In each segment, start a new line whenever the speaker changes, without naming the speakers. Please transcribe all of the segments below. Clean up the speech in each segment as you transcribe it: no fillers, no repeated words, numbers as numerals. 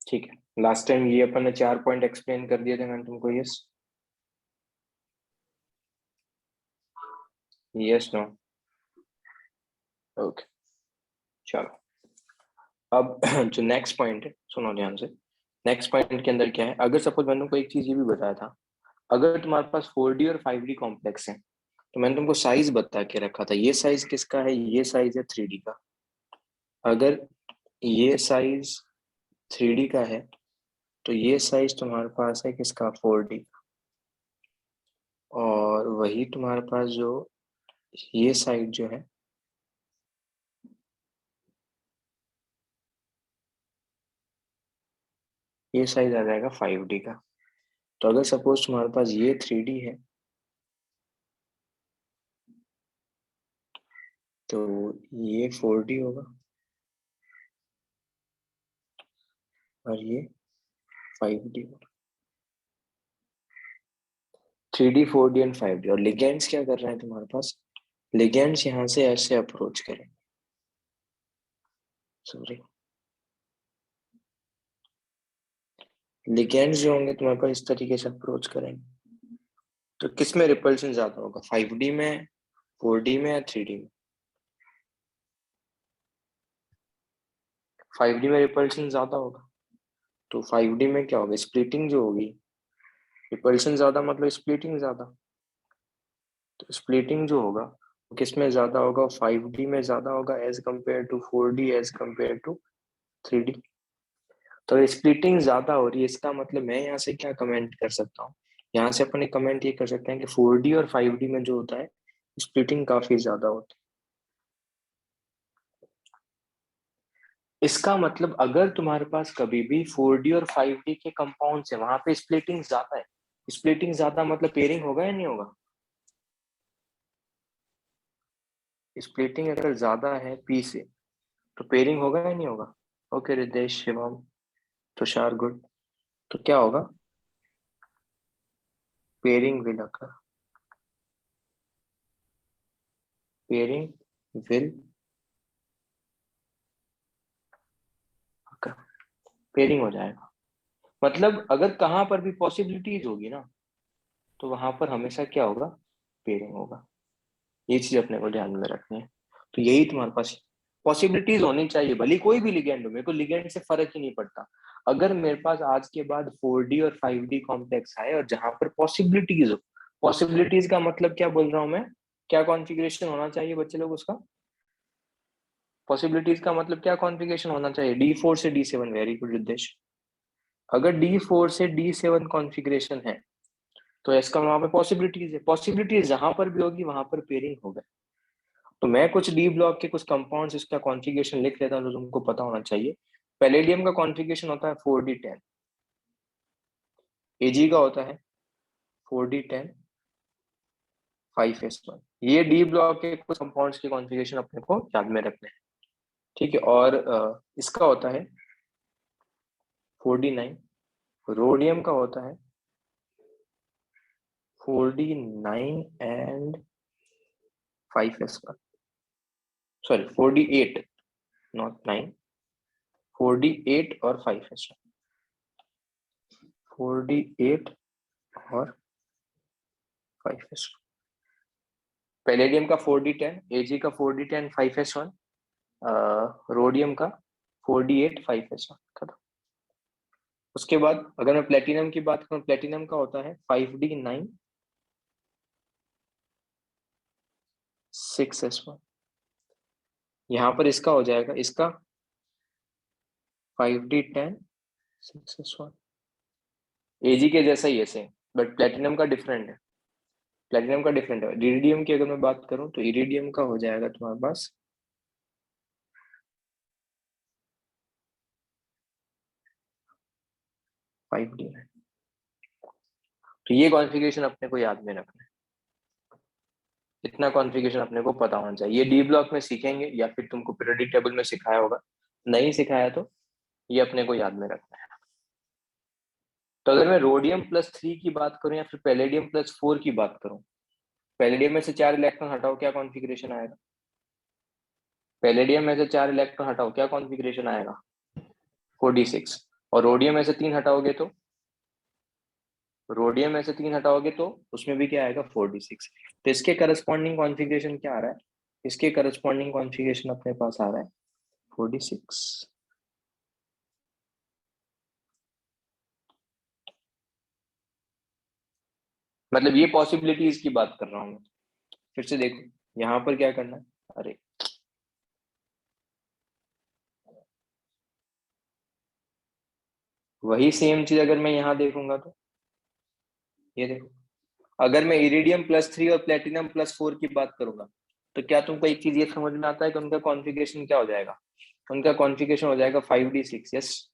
ठीक है, last time ये अपन ने 4 पॉइंट एक्सप्लेन कर दिए थे मैंने तुमको। Yes yes no? ओके चलो। अब जो नेक्स्ट पॉइंट है, सुनो ध्यान से। नेक्स्ट पॉइंट के अंदर क्या है, अगर सपोज मैंने तुमको एक चीज ये भी बताया था, अगर तुम्हारे पास 4D और 5D कॉम्प्लेक्स है, तो मैंने तुमको साइज बता के रखा था। ये साइज किसका है? ये साइज है 3D का। अगर ये साइज 3D का है, तो ये साइज तुम्हारे पास है किसका? 4D। और वही तुम्हारे पास जो ये साइड जो है, ये साइज आ जाएगा 5D का। तो अगर सपोज तुम्हारे पास ये 3D है, तो ये 4D होगा और ये 5D होगा। 3D 4D and 5D। और लिगेंड्स क्या कर रहे हैं तुम्हारे पास? लिगेंड्स यहाँ से ऐसे अप्रोच करें, सॉरी, लिगेंड्स जो होंगे तुम्हारे पास इस तरीके से अप्रोच करेंगे। तो किस में रिपल्शन ज्यादा होगा? 5D में, 4D में या 3D में? 5D में रिपल्शन ज्यादा होगा। तो 5D में क्या होगा? स्प्लिटिंग जो होगी, रिपल्शन ज्यादा मतलब स्प्लिटिंग ज्यादा। तो स्प्लिटिंग जो होगा वो किस में ज्यादा होगा? 5D में ज्यादा होगा as compare to 4D, as compare to 3D। तो स्प्लिटिंग ज्यादा हो रही है, इसका मतलब मैं यहाँ से क्या कमेंट कर सकता हूँ? यहाँ से अपन एक कमेंट ये कर सकते हैं कि 4D और 5D में जो होता है, स्प्लिटिंग काफी ज्यादा होती है। इसका मतलब अगर तुम्हारे पास कभी भी 4D और 5D के कंपाउंड है, वहां पे स्प्लिटिंग ज्यादा है। स्प्लिटिंग ज्यादा मतलब पेयरिंग होगा या नहीं होगा? स्प्लिटिंग अगर ज्यादा है पी से, तो पेयरिंग होगा या नहीं होगा? Okay Ritesh, Shivam, Tushar, good. तो क्या होगा? Pairing will occur, pairing will occur, pairing हो जाएगा। मतलब अगर कहां पर भी पॉसिबिलिटीज होगी ना, तो वहां पर हमेशा क्या होगा? पेयरिंग होगा। ये चीज अपने को ध्यान में रखनी है। तो यही तुम्हारे पास पॉसिबिलिटीज होनी चाहिए, भले कोई भी लिगेंड हो, मेरे को लिगेंड से फर्क ही नहीं पड़ता। अगर मेरे पास आज के बाद 4D और 5D कॉम्प्लेक्स है और जहां पर पॉसिबिलिटीज हो, पॉसिबिलिटीज का मतलब क्या बोल रहा हूं मैं? क्या कॉन्फ़िगरेशन होना चाहिए बच्चे लोग उसका? पॉसिबिलिटीज का मतलब क्या कॉन्फ़िगरेशन होना चाहिए? D4 से D7। Very good Riddhesh. अगर D4 से D7 कॉन्फ़िगरेशन है, तो इसका वहां पे पॉसिबिलिटीज है। पॉसिबिलिटीज जहां पर भी होगी वहां पर पेयरिंग होगा। तो मैं कुछ डी ब्लॉक के कुछ कंपाउंड्स इसका कॉन्फ़िगरेशन लिख लेता हूं जो तुमको पता होना चाहिए। पैलेडियम का कॉन्फ़िगरेशन होता है 4D10। एजी का होता है 4D10 5s1। ये डी ब्लॉक के कुछ कंपाउंड्स के कॉन्फ़िगरेशन अपने को याद में रखने हैं। ठीक है। और इसका होता है 4D9। रोडियम का होता है 4D9 and 5s1। Sorry 4D8, not 9। 4D8 और 5s1। 4D8 और 5s1। पैलेडियम का 4D10, एजी का 4D10 5s1, रोडियम का 4D8 5s1। खत्म। उसके बाद अगर मैं प्लेटिनम की बात करूं, प्लेटिनम का होता है 5D9 6s1। यहाँ पर इसका हो जाएगा, इसका 5D10 6s1। एजी के जैसा ही है सेम, बट प्लेटिनम का डिफरेंट है। प्लेटिनम का डिफरेंट है। इरिडियम की अगर मैं बात करूं, तो इरिडियम का हो जाएगा तुम्हारे पास 5D9। तो ये कॉन्फ़िगरेशन अपने को याद में रखना है। इतना कॉन्फ़िगरेशन अपने को पता होना चाहिए। ये डी ब्लॉक में सीखेंगे या फिर तुमको पीरियोडिक टेबल में सिखाया होगा, नहीं सिखाया तो ये अपने को याद में रखना है। तो अगर मैं रोडियम+3 की बात करूं या फिर पैलेडियम+4 की बात करूं, पैलेडियम में से 4 इलेक्ट्रॉन हटाओ, क्या कॉन्फ़िगरेशन आएगा? पैलेडियम में से 4 इलेक्ट्रॉन हटाओ, क्या कॉन्फ़िगरेशन आएगा? 4D6। और रोडियम में से 3 हटाओगे तो, रोडियम में से 3 हटाओगे तो उसमें भी क्या आएगा 4d6। तो इसके करस्पॉन्डिंग कॉन्फ़िगरेशन क्या आ रहा है, इसके करस्पॉन्डिंग कॉन्फ़िगरेशन अपने पास आ रहा है 4d6। मतलब ये पॉसिबिलिटीज की बात कर रहा हूँ मैं। फिर से देखो यहाँ पर क्या करना है, अरे वही सेम चीज अगर मैं यहाँ देखूंगा तो ये देखो, अगर मैं इरिडियम +3 और प्लेटिनम +4 की बात करूंगा, तो क्या तुमको एक चीज ये समझ में आता है कि उनका कॉन्फ़िगरेशन क्या हो जाएगा, उनका कॉन्फ़िगरेशन हो जाएगा 5d6। यस,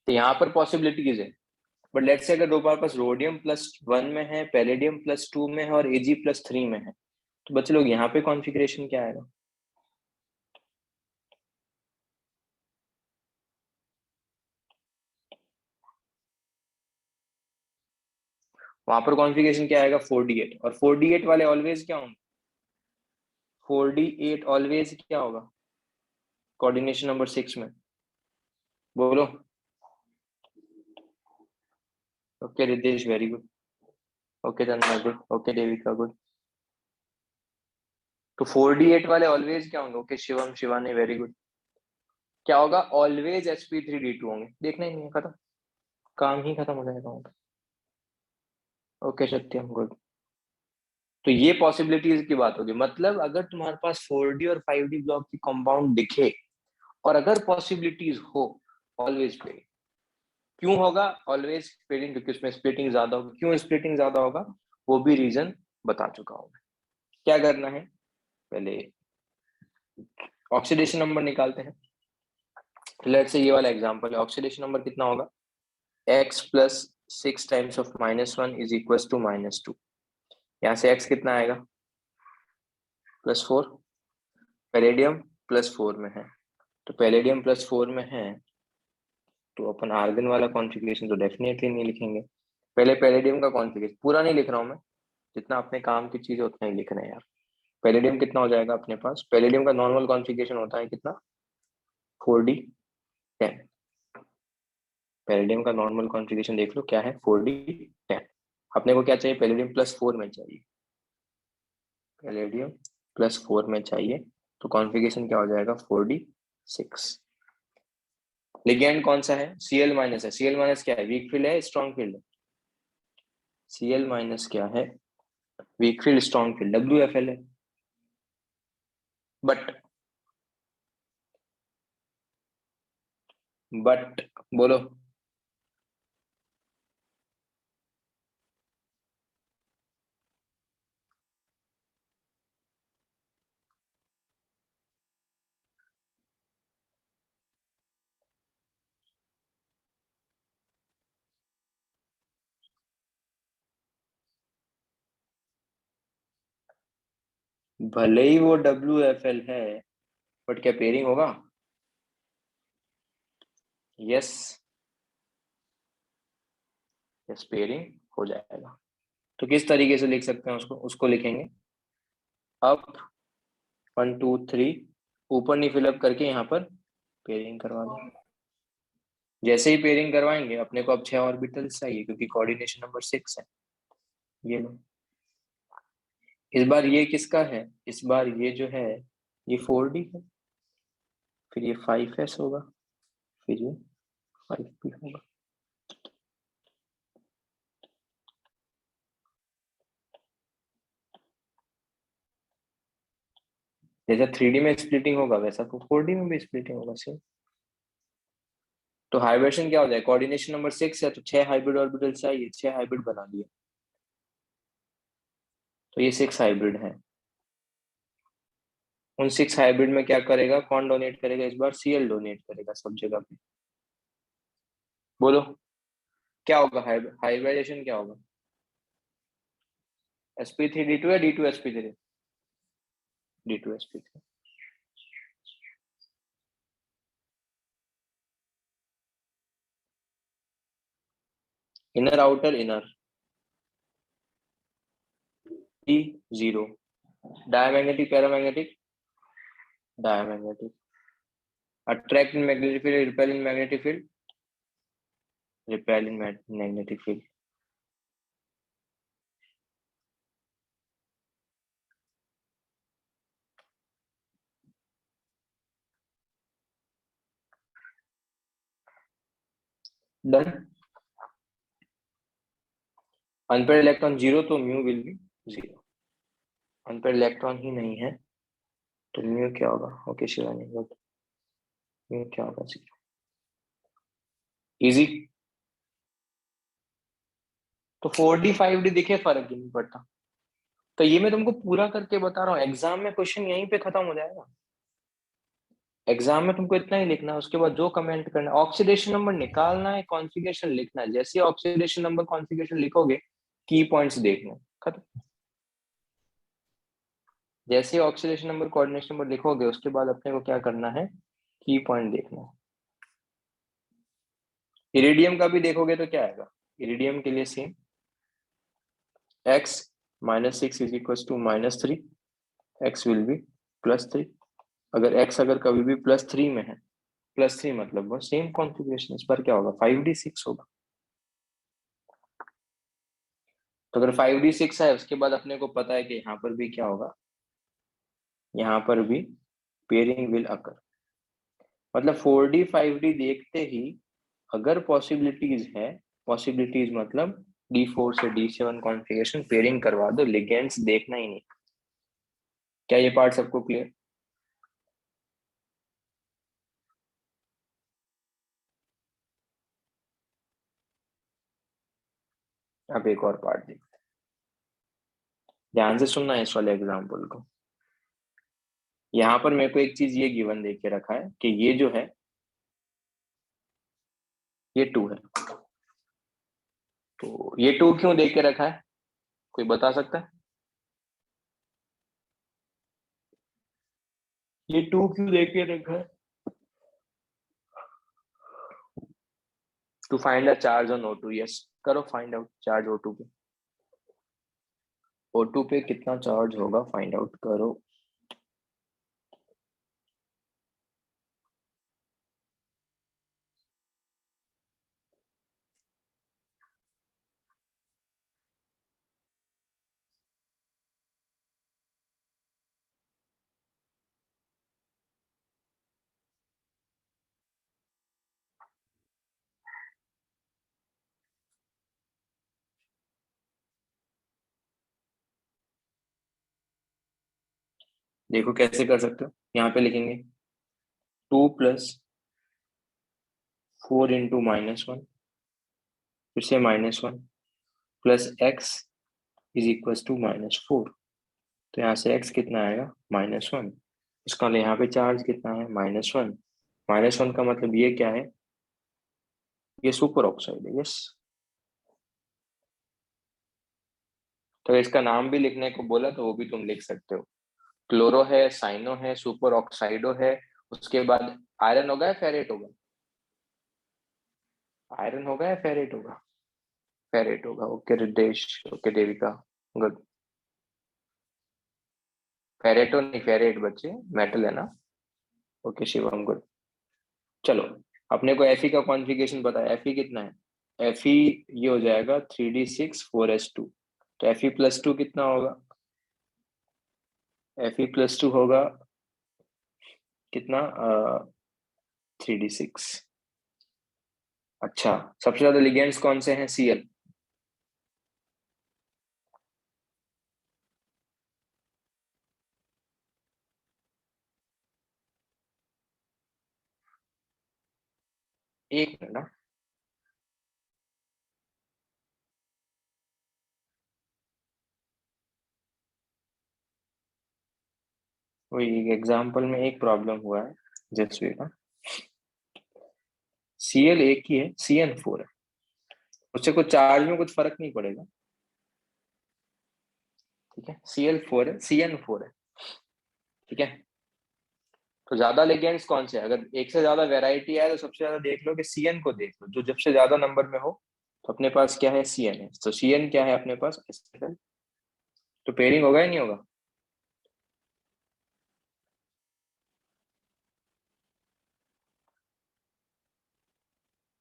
तो यहाँ पर पॉसिबिलिटीज है। बट लेट्स से अगर हमारे पास रोडियम +1 में है, पैलेडियम +2 में है और एजी +3 में है, तो बच्चे लोग यहाँ पे कॉन्फ़िगरेशन क्या आएगा। वहां पर कॉन्फ़िगरेशन क्या आएगा 4d8, और 4d8 वाले ऑलवेज क्या होंगे, 4d8 ऑलवेज क्या होगा कोऑर्डिनेशन नंबर 6 में, बोलो। Okay Ritesh very good, okay Tanmay good, okay Devika good. तो 4d8 वाले ऑलवेज क्या होंगे, okay Shivam Shivani very good. क्या होगा, ऑलवेज sp3d2 होंगे, देखना ही नहीं है, खत्म, काम ही खत्म हो जाएगा वहाँ पे। ओके सत्यम गुड। तो ये पॉसिबिलिटीज की बात होगी, मतलब अगर तुम्हारे पास 4d और 5d ब्लॉक की कंपाउंड दिखे और अगर पॉसिबिलिटीज हो, ऑलवेज पेयरिंग। क्यों होगा ऑलवेज पेयरिंग, क्योंकि उसमें स्प्लिटिंग ज्यादा होगी। क्यों स्प्लिटिंग ज्यादा होगा, वो भी रीजन बता चुका हूं मैं। क्या करना है, पहले ऑक्सीडेशन नंबर निकालते हैं। लेट से ये वाला एग्जांपल है, ऑक्सीडेशन नंबर कितना होगा, x +6 times of -1 is equal to -2। यहाँ से x कितना आएगा +4, पैलेडियम +4 में है, तो पैलेडियम +4 में है, तो अपन आर्गन वाला कॉन्फ़िगरेशन तो डेफिनेटली नहीं लिखेंगे। पहले पैलेडियम का कॉन्फ़िगरेशन पूरा नहीं लिख रहा हूँ मैं, जितना अपने काम की चीज है उतना ही लिख रहे हैं यार। पैलेडियम कितना हो जाएगा अपने पास, पैलेडियम का नॉर्मल कॉन्फ़िगरेशन होता है कितना, 4d10। पैलेडियम का नॉर्मल कॉन्फ़िगरेशन देख लो क्या है, 4d10। अपने को क्या चाहिए, पैलेडियम +4 में चाहिए, पैलेडियम +4 में चाहिए, तो कॉन्फ़िगरेशन क्या हो जाएगा 4d6। लिगेंड कौन सा है, Cl- है। Cl- क्या है, वीक फील्ड है स्ट्रॉन्ग फील्ड है, Cl- क्या है, weak field strong field, WFL है। बट बट बोलो, भले ही वो WFL है, बट क्या पेयरिंग होगा, यस, यस पेयरिंग हो जाएगा। तो किस तरीके से लिख सकते हैं उसको, उसको लिखेंगे अप 1 2 3, ऊपर नहीं फिलअप करके यहाँ पर पेयरिंग करवा दो। जैसे ही पेयरिंग करवाएंगे अपने को अब 6 ऑर्बिटल्स चाहिए, क्योंकि कोऑर्डिनेशन नंबर 6 है। ये लो, इस बार ये किसका है, इस बार ये जो है ये 4d है, फिर ये 5s होगा, फिर ये 5p होगा। जैसा 3d में स्प्लिटिंग होगा वैसा तो 4d में भी स्प्लिटिंग होगा सेम। तो हाइब्रिडेशन क्या हो जाए, कोऑर्डिनेशन नंबर 6 है तो 6 हाइब्रिड ऑर्बिटल चाहिए, 6 हाइब्रिड बना दिए, तो ये 6 हाइब्रिड है। उन 6 हाइब्रिड में क्या करेगा, कौन डोनेट करेगा, इस बार Cl डोनेट करेगा सब जगह पे। बोलो क्या होगा, हाइब्रिडेशन क्या होगा, sp3d2 या d2sp3, d2sp3। Inner outer inner, 0, diamagnetic paramagnetic, diamagnetic, attract in magnetic field, repel in magnetic field, repel in magnetic field. Done. Unpaired electron 0 तो mu will be 0। Unpaired electron ही नहीं है तो म्यू क्या होगा? Okay Shivani, good. म्यू क्या होगा? 0। Easy. तो 4D 5D दिखे, फर्क ही नहीं पड़ता। तो ये मैं तुमको पूरा करके बता रहा हूँ, एग्जाम में क्वेश्चन यहीं पे खत्म हो जाएगा। एग्जाम में तुमको इतना ही लिखना है, उसके बाद जो कमेंट करना है, ऑक्सीडेशन नंबर निकालना है, कॉन्फ़िगरेशन लिखना है। जैसे ऑक्सीडेशन नंबर कॉन्फ़िगरेशन लिखोगे, की पॉइंट्स देखना है, खत्म। जैसे ऑक्सीडेशन नंबर कोऑर्डिनेशन नंबर लिखोगे, उसके बाद अपने को क्या करना है? की पॉइंट देखना है। इरिडियम का भी देखोगे तो क्या आएगा? इरिडियम के लिए same, x -6 is equal to -3, x will be +3। अगर x अगर कभी भी +3 में है, +3 मतलब वो सेम कॉन्फ़िगरेशन, इस पर क्या होगा? 5D6 होगा। तो अगर 5D6 है, उसके बाद अपने को पता है कि यहाँ पर भी क्या होगा? यहाँ पर भी पेयरिंग विल अकर। मतलब 4D 5D देखते ही अगर पॉसिबिलिटीज है, पॉसिबिलिटीज मतलब D4 से D7 कॉन्फ़िगरेशन पेयरिंग करवा दो, लिगेंड्स देखना ही नहीं। क्या ये पार्ट सबको क्लियर? अब एक और पार्ट देखते हैं, ध्यान से सुनना है इस वाले एग्जाम्पल को। यहाँ पर मेरे को एक चीज ये गिवन दे के रखा है कि ये जो है ये 2 है। तो ये 2 क्यों दे के रखा है, कोई बता सकता है? ये 2 क्यों दे के रखा है? To find a charge on O2। Yes, करो फाइंड आउट चार्ज O2 पे। O2 पे कितना चार्ज होगा, फाइंड आउट करो। देखो कैसे कर सकते हो, यहाँ पे लिखेंगे 2 + 4 इंटू -1, फिर से -1 plus x is equal to -4। तो यहाँ से x कितना आएगा? -1। इसका यहाँ पे चार्ज कितना है? -1। -1 का मतलब ये क्या है? ये सुपर ऑक्साइड है। यस। तो इसका नाम भी लिखने को बोला तो वो भी तुम लिख सकते हो। क्लोरो है, साइनो है, सुपर ऑक्साइडो है। उसके बाद आयरन होगा या फेरेट होगा? आयरन होगा या फेरेट होगा? फेरेट होगा। Okay Ridesh, okay Devika, good. फेरेटो नहीं, फेरेट बच्चे, मेटल है ना। Okay Shivam, good. चलो, अपने को Fe का कॉन्फ़िगरेशन पता है। Fe कितना है? Fe ये हो जाएगा 3D6 4s2। तो Fe+2 कितना होगा? Fe+2 होगा कितना? 3D6। अच्छा, सबसे ज्यादा लिगेंड्स कौन से हैं? Cl। एक मिनट ना, वही एग्जाम्पल में एक प्रॉब्लम हुआ है जसवी का। Cl एक ही है, CN4 है, उससे कुछ चार्ज में कुछ फर्क नहीं पड़ेगा। ठीक है, Cl4 है, CN4 है। ठीक है, तो ज्यादा लिगेंड्स कौन से? अगर एक से ज्यादा वेराइटी है तो सबसे ज्यादा देख लो कि Cn को देख लो, जो जब से ज्यादा नंबर में हो। तो अपने पास क्या है? Cn है। तो Cn क्या है अपने पास? एसिटल तो पेयरिंग होगा या नहीं होगा?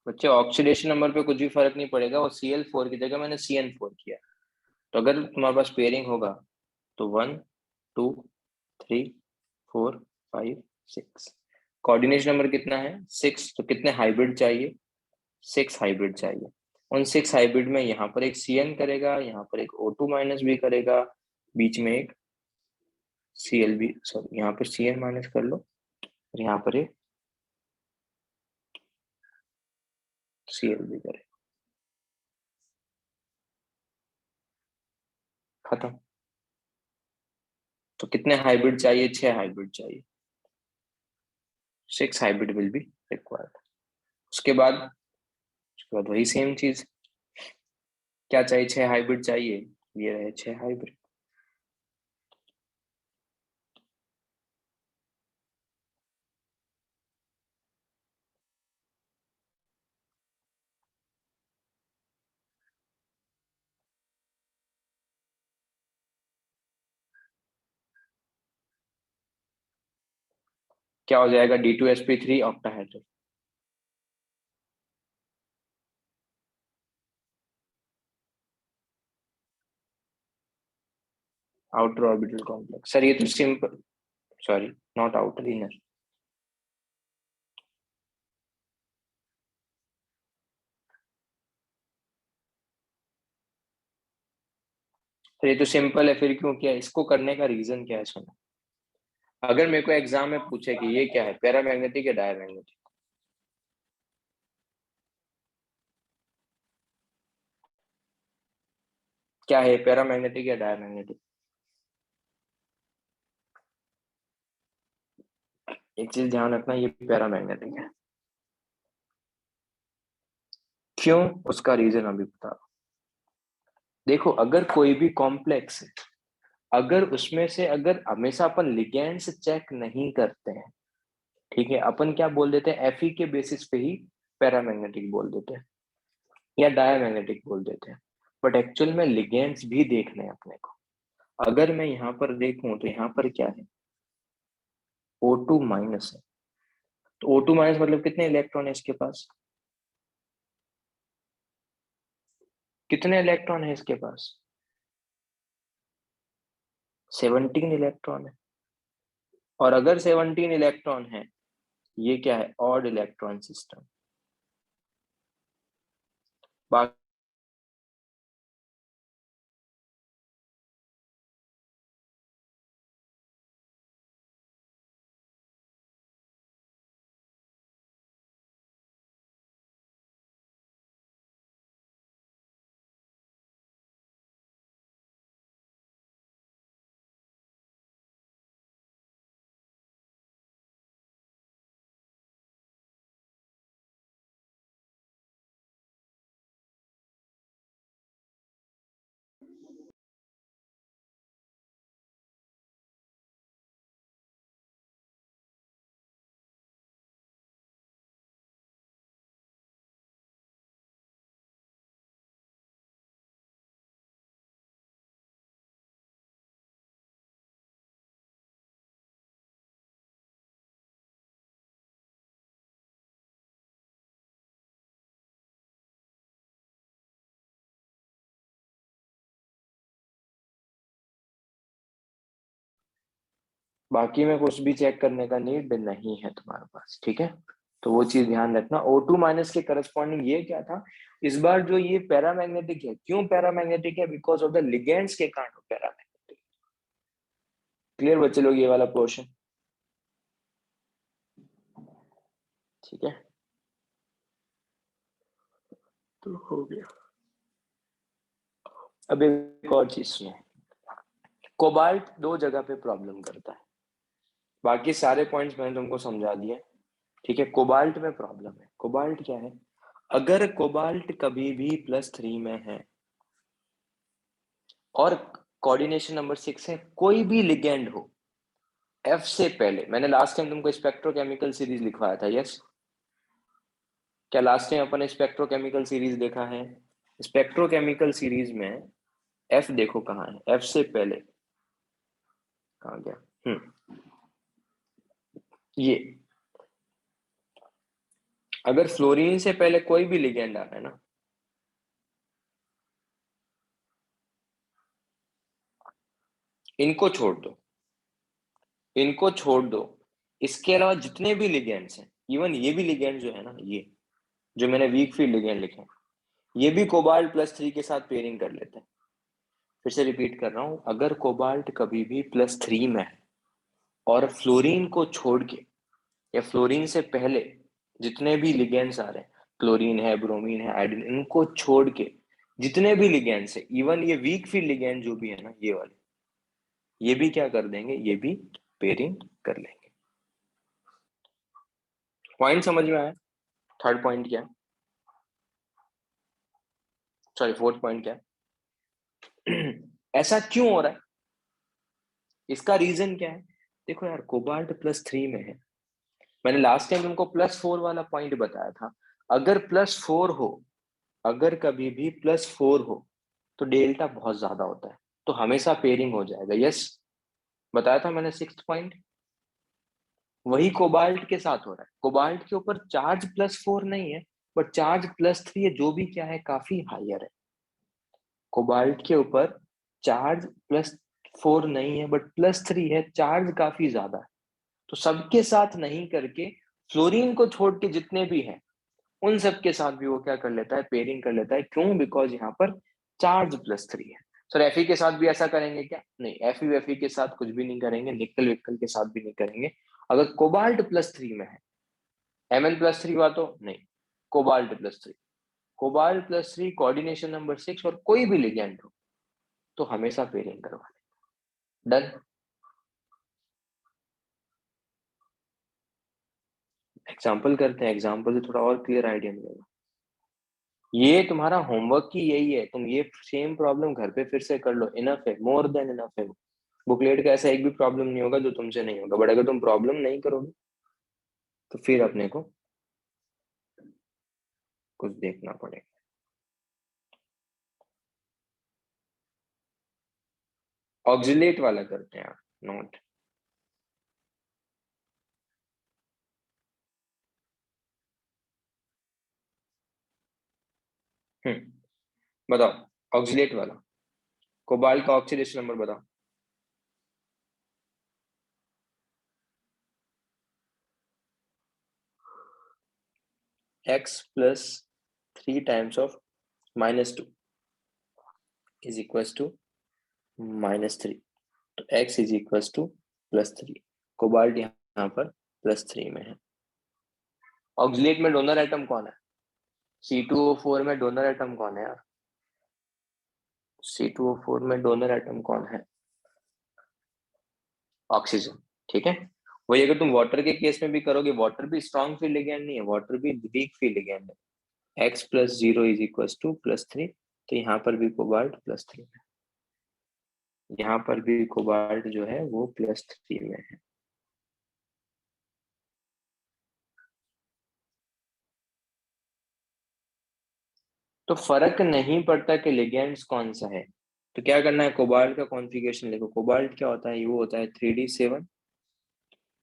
बच्चे ऑक्सीडेशन नंबर पे कुछ भी फर्क नहीं पड़ेगा, वो Cl4 की जगह मैंने CN4 किया। तो अगर तुम्हारे पास पेयरिंग होगा तो 1 2 3 4 5 6। कोऑर्डिनेशन नंबर कितना है? 6। तो कितने हाइब्रिड चाहिए? 6 हाइब्रिड चाहिए। उन 6 हाइब्रिड में यहाँ पर एक Cn करेगा, यहाँ पर एक O2 माइनस भी करेगा, बीच में एक Cl भी, सॉरी यहाँ पर Cn माइनस कर लो, और यहाँ पर एक Cl भी करेगा। खत्म। तो कितने हाइब्रिड चाहिए? 6 हाइब्रिड चाहिए। 6 हाइब्रिड विल बी रिक्वायर्ड। उसके बाद वही सेम चीज, क्या चाहिए? 6 हाइब्रिड चाहिए, ये रहे 6 हाइब्रिड। क्या हो जाएगा? D2sp3 octahedral. Outer orbital complex sir, ये तो simple, sorry not outer, inner. तो ये तो सिंपल है, फिर क्यों किया? इसको करने का रीजन क्या है सुनो। अगर मेरे को एग्जाम में पूछे कि ये क्या है, पैरामैग्नेटिक या डायमैग्नेटिक, क्या है पैरामैग्नेटिक या डायमैग्नेटिक? एक चीज ध्यान रखना, ये पैरामैग्नेटिक है। क्यों? उसका रीजन अभी बता। देखो, अगर कोई भी कॉम्प्लेक्स है, अगर उसमें से अगर हमेशा अपन लिगेंड्स चेक नहीं करते हैं, ठीक है, अपन क्या बोल देते हैं, Fe के बेसिस पे ही पैरामैग्नेटिक बोल देते हैं या डायमैग्नेटिक बोल देते हैं। बट एक्चुअल में लिगेंड्स भी देखने हैं अपने को। अगर मैं यहाँ पर देखूं तो यहाँ पर क्या है? O2 माइनस है। तो O2 माइनस मतलब कितने इलेक्ट्रॉन है इसके पास? कितने इलेक्ट्रॉन है इसके पास? 17 इलेक्ट्रॉन है। और अगर 17 इलेक्ट्रॉन है, ये क्या है? Odd electron system. बाकी बाकी में कुछ भी चेक करने का नीड नहीं है तुम्हारे पास, ठीक है। तो वो चीज ध्यान रखना। O2 माइनस के करस्पॉन्डिंग ये क्या था? इस बार जो ये पैरामैग्नेटिक है, क्यों पैरामैग्नेटिक है? बिकॉज ऑफ द लिगेंड्स के कारण पैरामैग्नेटिक। क्लियर बच्चे लोग ये वाला पोर्शन? ठीक है, तो हो गया। अब एक और चीज सुनो, कोबाल्ट 2 जगह पे प्रॉब्लम करता है। बाकी सारे पॉइंट्स मैंने तुमको समझा दिए, ठीक है। कोबाल्ट में प्रॉब्लम है। कोबाल्ट क्या है? अगर कोबाल्ट कभी भी +3 में है और कोऑर्डिनेशन नंबर 6 है, कोई भी लिगेंड हो F से पहले, मैंने लास्ट टाइम तुमको स्पेक्ट्रोकेमिकल सीरीज लिखवाया था, यस? क्या लास्ट टाइम अपन स्पेक्ट्रोकेमिकल सीरीज देखा है? स्पेक्ट्रोकेमिकल सीरीज में एफ देखो कहाँ है, एफ से पहले कहाँ गया? ये अगर फ्लोरीन से पहले कोई भी लिगेंड आ रहा है ना, इनको छोड़ दो, इनको छोड़ दो, इसके अलावा जितने भी लिगेंड्स हैं, इवन ये भी लिगेंड जो है ना, ये जो मैंने वीक फील्ड लिगेंड लिखे हैं, ये भी कोबाल्ट प्लस 3 के साथ पेयरिंग कर लेते हैं। फिर से रिपीट कर रहा हूं, अगर कोबाल्ट कभी भी प्लस 3 में है और फ्लोरीन को छोड़ के या फ्लोरीन से पहले जितने भी लिगेंड्स आ रहे हैं, क्लोरीन है, ब्रोमीन है, आयोडीन, इनको छोड़ के जितने भी लिगेंड्स है, इवन ये वीक फील्ड लिगेंड जो भी है ना, ये वाले, ये भी क्या कर देंगे, ये भी पेयरिंग कर लेंगे। पॉइंट समझ में आया? थर्ड पॉइंट क्या है, सॉरी फोर्थ पॉइंट क्या है? ऐसा क्यों हो रहा है, इसका रीजन क्या है? देखो यार, कोबाल्ट प्लस 3 में है, मैंने लास्ट टाइम तुमको प्लस 4 वाला पॉइंट बताया था। अगर प्लस 4 हो, अगर कभी भी प्लस 4 हो, तो डेल्टा बहुत ज्यादा होता है, तो हमेशा पेयरिंग हो जाएगा। यस, बताया था मैंने सिक्स्थ पॉइंट। वही कोबाल्ट के साथ हो रहा है, कोबाल्ट के ऊपर चार्ज प्लस 4 नहीं है, बट चार्ज प्लस 3 है, जो भी क्या है, काफी हायर है। कोबाल्ट के ऊपर चार्ज प्लस 4 नहीं है, बट प्लस 3 है, चार्ज काफी ज्यादा है। तो सबके साथ नहीं करके, फ्लोरीन को छोड़ के जितने भी हैं, उन सब के साथ भी वो क्या कर लेता है, पेयरिंग कर लेता है। क्यों? बिकॉज यहाँ पर चार्ज प्लस 3 है। सर एफई के साथ भी ऐसा करेंगे क्या? नहीं, एफई के साथ कुछ भी नहीं करेंगे, निकल विकल के साथ भी नहीं करेंगे। अगर कोबाल्ट प्लस 3 में है, एमएन प्लस 3 हुआ तो नहीं, cobalt plus 3, cobalt plus 3 coordination number 6 और कोई भी लिगेंड हो, तो हमेशा पेयरिंग करवा लें। डन। एग्जाम्पल करते हैं, एग्जाम्पल से थोड़ा और क्लियर आइडिया मिलेगा। ये तुम्हारा होमवर्क की यही है, तुम ये सेम प्रॉब्लम घर पे फिर से कर लो, इनफ है, मोर देन इनफ है। बुकलेट का ऐसा एक भी प्रॉब्लम नहीं होगा जो तुमसे नहीं होगा, बट अगर तुम प्रॉब्लम नहीं करोगे तो फिर अपने को कुछ देखना पड़ेगा। ऑक्जिलेट वाला करते हैं, नोट। बताओ ऑक्जिलेट वाला, कोबाल्ट का ऑक्सीडेशन नंबर बताओ। x plus 3 times of -2 is equal to -3, तो x is equal to +3। Cobalt यहाँ पर +3 में है। ऑक्जिलेट में डोनर एटम कौन है? C2O4 में डोनर एटम कौन है यार? C2O4 में डोनर एटम कौन है? ऑक्सीजन। ठीक है, वही अगर तुम वाटर के केस में भी करोगे, वाटर भी स्ट्रॉन्ग फील्ड लिगेंड नहीं है, वाटर भी वीक फील्ड लिगेंड है। x+0 इज इक्वल टू +3, तो यहाँ पर भी कोबाल्ट +3 है, यहाँ पर भी कोबाल्ट जो है वो +3 में है। तो फर्क नहीं पड़ता कि लिगेंड्स कौन सा है, तो क्या करना है, कोबाल्ट का कॉन्फ़िगरेशन लिखो। कोबाल्ट क्या होता है, वो होता है 3d7,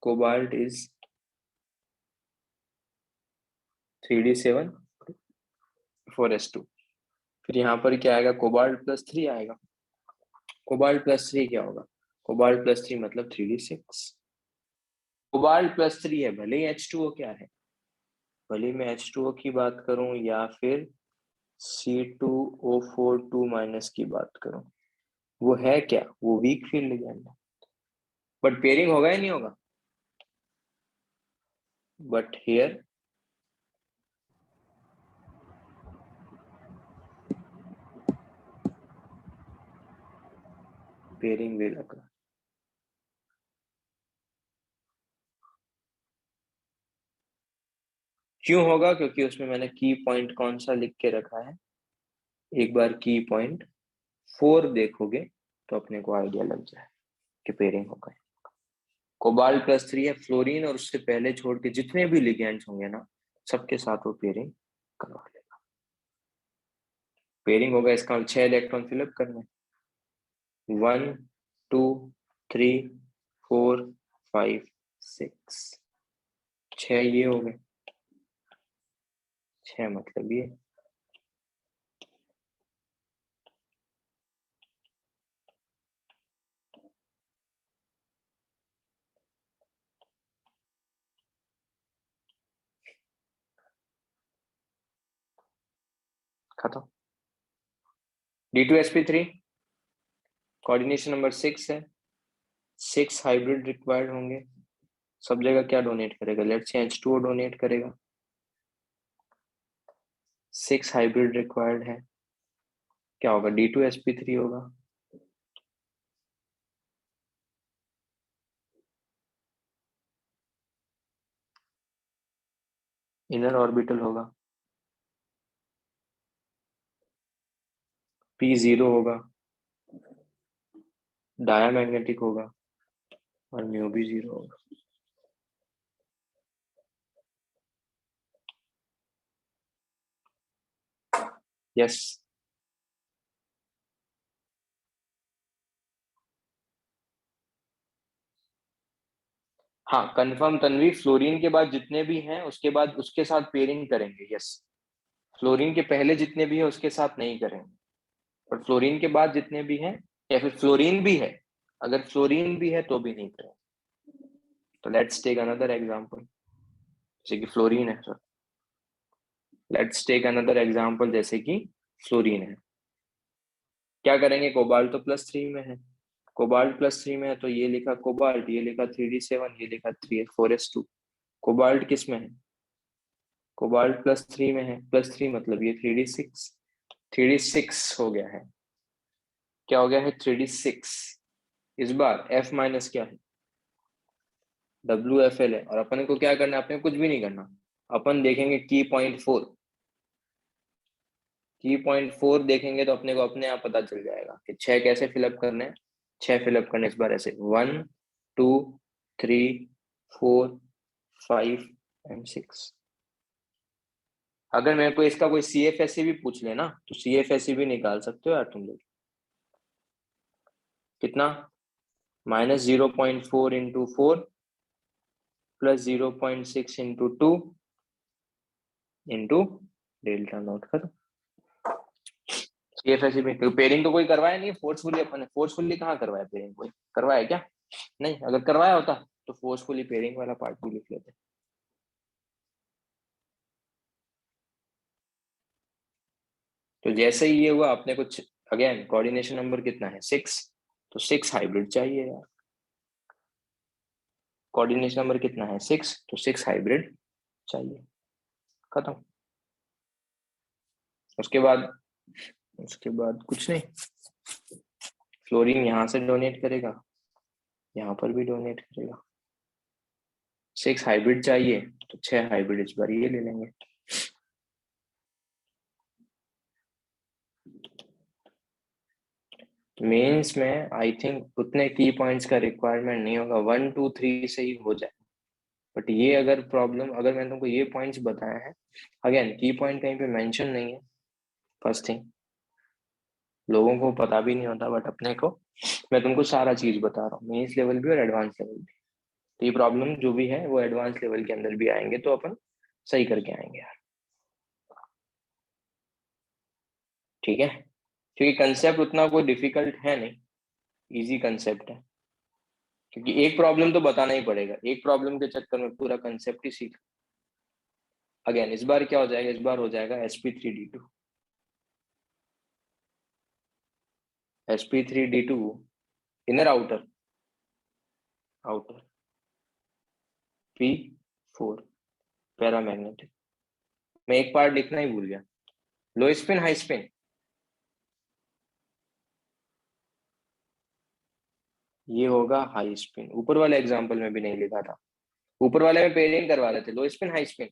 cobalt is 3d7 4s2। फिर यहाँ पर क्या आएगा, कोबाल्ट +3 आएगा। कोबाल्ट +3 क्या होगा, कोबाल्ट +3 मतलब 3d6। कोबाल्ट +3 है, भले ही H2O क्या है, भले ही मैं H2O की बात करूं या फिर C2O4 2- की बात करूं, वो है क्या, वो वीक फील्ड लिगेंड है। बट पेयरिंग होगा या नहीं होगा? बट हियर पेयरिंग विल अकर। क्यों होगा? क्योंकि उसमें मैंने की पॉइंट कौन सा लिख के रखा है, एक बार की पॉइंट 4 देखोगे तो अपने को आइडिया लग जाए कि पेयरिंग होगा। कोबाल्ट +3 है, फ्लोरीन और उससे पहले छोड़ के जितने भी लिगेंड्स होंगे ना, सबके साथ वो पेयरिंग करवा लेगा। पेयरिंग होगा, इसका 6 इलेक्ट्रॉन फिलअप करना है। 1 2 3 4 5 6, 6 ये हो गए, 6 मतलब ये। खत्म। D2sp3 कोऑर्डिनेशन नंबर 6 है, 6 हाइब्रिड रिक्वायर्ड होंगे। सब जगह क्या डोनेट करेगा, लेट्स से H2O डोनेट करेगा। 6 हाइब्रिड रिक्वायर्ड है, क्या होगा, D2sp3 होगा। इनर ऑर्बिटल होगा, P0 होगा, डायामैग्नेटिक होगा, और म्यू भी 0 होगा। यस। हाँ कंफर्म तन्वी, फ्लोरीन के बाद जितने भी हैं उसके बाद उसके साथ पेयरिंग करेंगे। यस, फ्लोरीन के पहले जितने भी हैं उसके साथ नहीं करेंगे, पर फ्लोरीन के बाद जितने भी हैं, या फिर फ्लोरीन भी है, अगर फ्लोरीन भी है तो भी नहीं करेंगे। तो लेट्स टेक अनदर एग्जांपल, जैसे कि फ्लोरीन है sir, let's take another example जैसे कि फ्लोरीन है। क्या करेंगे, कोबाल्ट तो +3 में है, कोबाल्ट +3 में है तो ये लिखा कोबाल्ट, ये लिखा 3d7, ये लिखा 3 4s2। कोबाल्ट किस में है, कोबाल्ट +3 में है, +3 मतलब ये 3d6, 3d6 हो गया है। क्या हो गया है, 3d6। इस बार F माइनस क्या है, WFL है, और अपन को क्या करना है, अपने कुछ भी नहीं करना, अपन देखेंगे की पॉइंट फोर देखेंगे तो अपने को अपने आप पता चल जाएगा कि 6 कैसे फिलअप करने हैं। 6 फिलअप करने इस बार ऐसे 1 2 3 4 5 एंड 6। अगर मेरे को इसका कोई CFSE भी पूछ लेना तो CFSE भी निकाल सकते हो यार तुम लोग। कितना, -0.4 into 4 +0.6 into 2 into delta naught कर। CFSE में पेयरिंग तो कोई करवाया नहीं फोर्सफुली, अपन ने फोर्सफुली कहाँ करवाया पेयरिंग, कोई करवाया क्या, नहीं। अगर करवाया होता तो फोर्सफुली पेयरिंग वाला पार्ट भी लिख लेते। तो जैसे ही ये हुआ अपने कुछ, अगेन कोऑर्डिनेशन नंबर कितना है 6, तो 6 हाइब्रिड चाहिए यार। कोऑर्डिनेशन नंबर कितना है 6, तो 6 हाइब्रिड चाहिए। खत्म। उसके बाद, उसके बाद कुछ नहीं, फ्लोरीन यहाँ से डोनेट करेगा, यहाँ पर भी डोनेट करेगा। 6 हाइब्रिड चाहिए तो 6 हाइब्रिड इस बार ये ले लेंगे। मेंस में आई थिंक उतने की पॉइंट्स का रिक्वायरमेंट नहीं होगा, 1 2 3 से ही हो जाए। बट ये अगर प्रॉब्लम, अगर मैंने तुमको ये पॉइंट्स बताए हैं, अगेन की पॉइंट कहीं पे मेंशन नहीं है, फर्स्ट थिंग, लोगों को पता भी नहीं होता, बट अपने को मैं तुमको सारा चीज बता रहा हूँ, मेंस लेवल भी और एडवांस लेवल भी। तो ये प्रॉब्लम जो भी है वो एडवांस लेवल के अंदर भी आएंगे तो अपन सही करके आएंगे यार। ठीक है, क्योंकि कंसेप्ट उतना कोई डिफिकल्ट है नहीं, इजी कंसेप्ट है। क्योंकि एक प्रॉब्लम तो बताना ही पड़ेगा, एक प्रॉब्लम के चक्कर में पूरा कंसेप्ट ही सीख। अगेन इस बार क्या हो जाएगा, इस बार हो जाएगा sp3d2, sp3d2 inner outer, outer P4 paramagnetic. मैं एक पार्ट लिखना ही भूल गया, लो स्पिन हाई स्पिन, ये होगा हाई स्पिन। ऊपर वाले एग्जांपल में भी नहीं लिखा था, ऊपर वाले में पेयरिंग करवा रहे थे, लो spin high spin.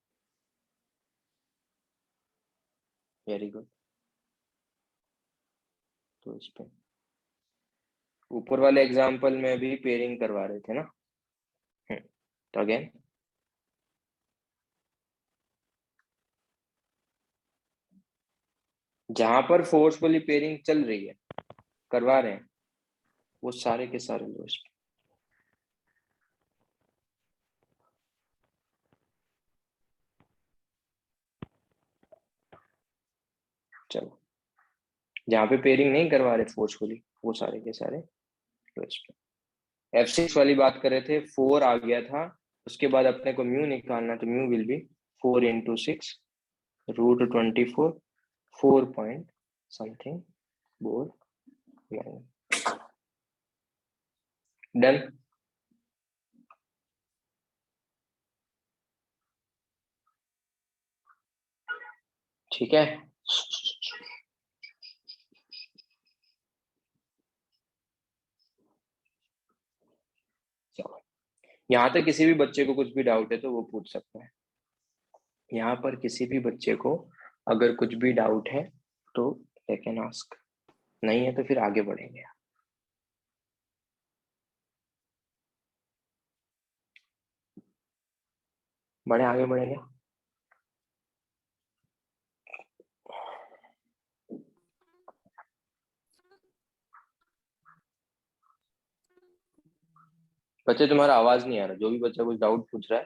Very good, तो स्पिन ऊपर वाले एग्जांपल में भी पेयरिंग करवा रहे थे ना। तो अगेन जहां पर फोर्सफुली पेयरिंग चल रही है, करवा रहे हैं, वो सारे के सारे लोएस्ट। चलो, जहाँ पे पेयरिंग नहीं करवा रहे फोर्सफुली वो सारे के सारे लोएस्ट। F6 वाली बात कर रहे थे, 4 आ गया था, उसके बाद अपने को म्यू निकालना, तो mu will B 4 into 6 √24 4 point something bore. Done. ठीक है, चलो यहाँ तक किसी भी बच्चे को कुछ भी डाउट है तो वो पूछ सकता है। यहाँ पर किसी भी बच्चे को अगर कुछ भी डाउट है तो दे कैन आस्क, नहीं है तो फिर आगे बढ़ेंगे। आगे बढ़ेंगे। बच्चे तुम्हारा आवाज नहीं आ रहा, जो भी बच्चा कुछ डाउट पूछ रहा है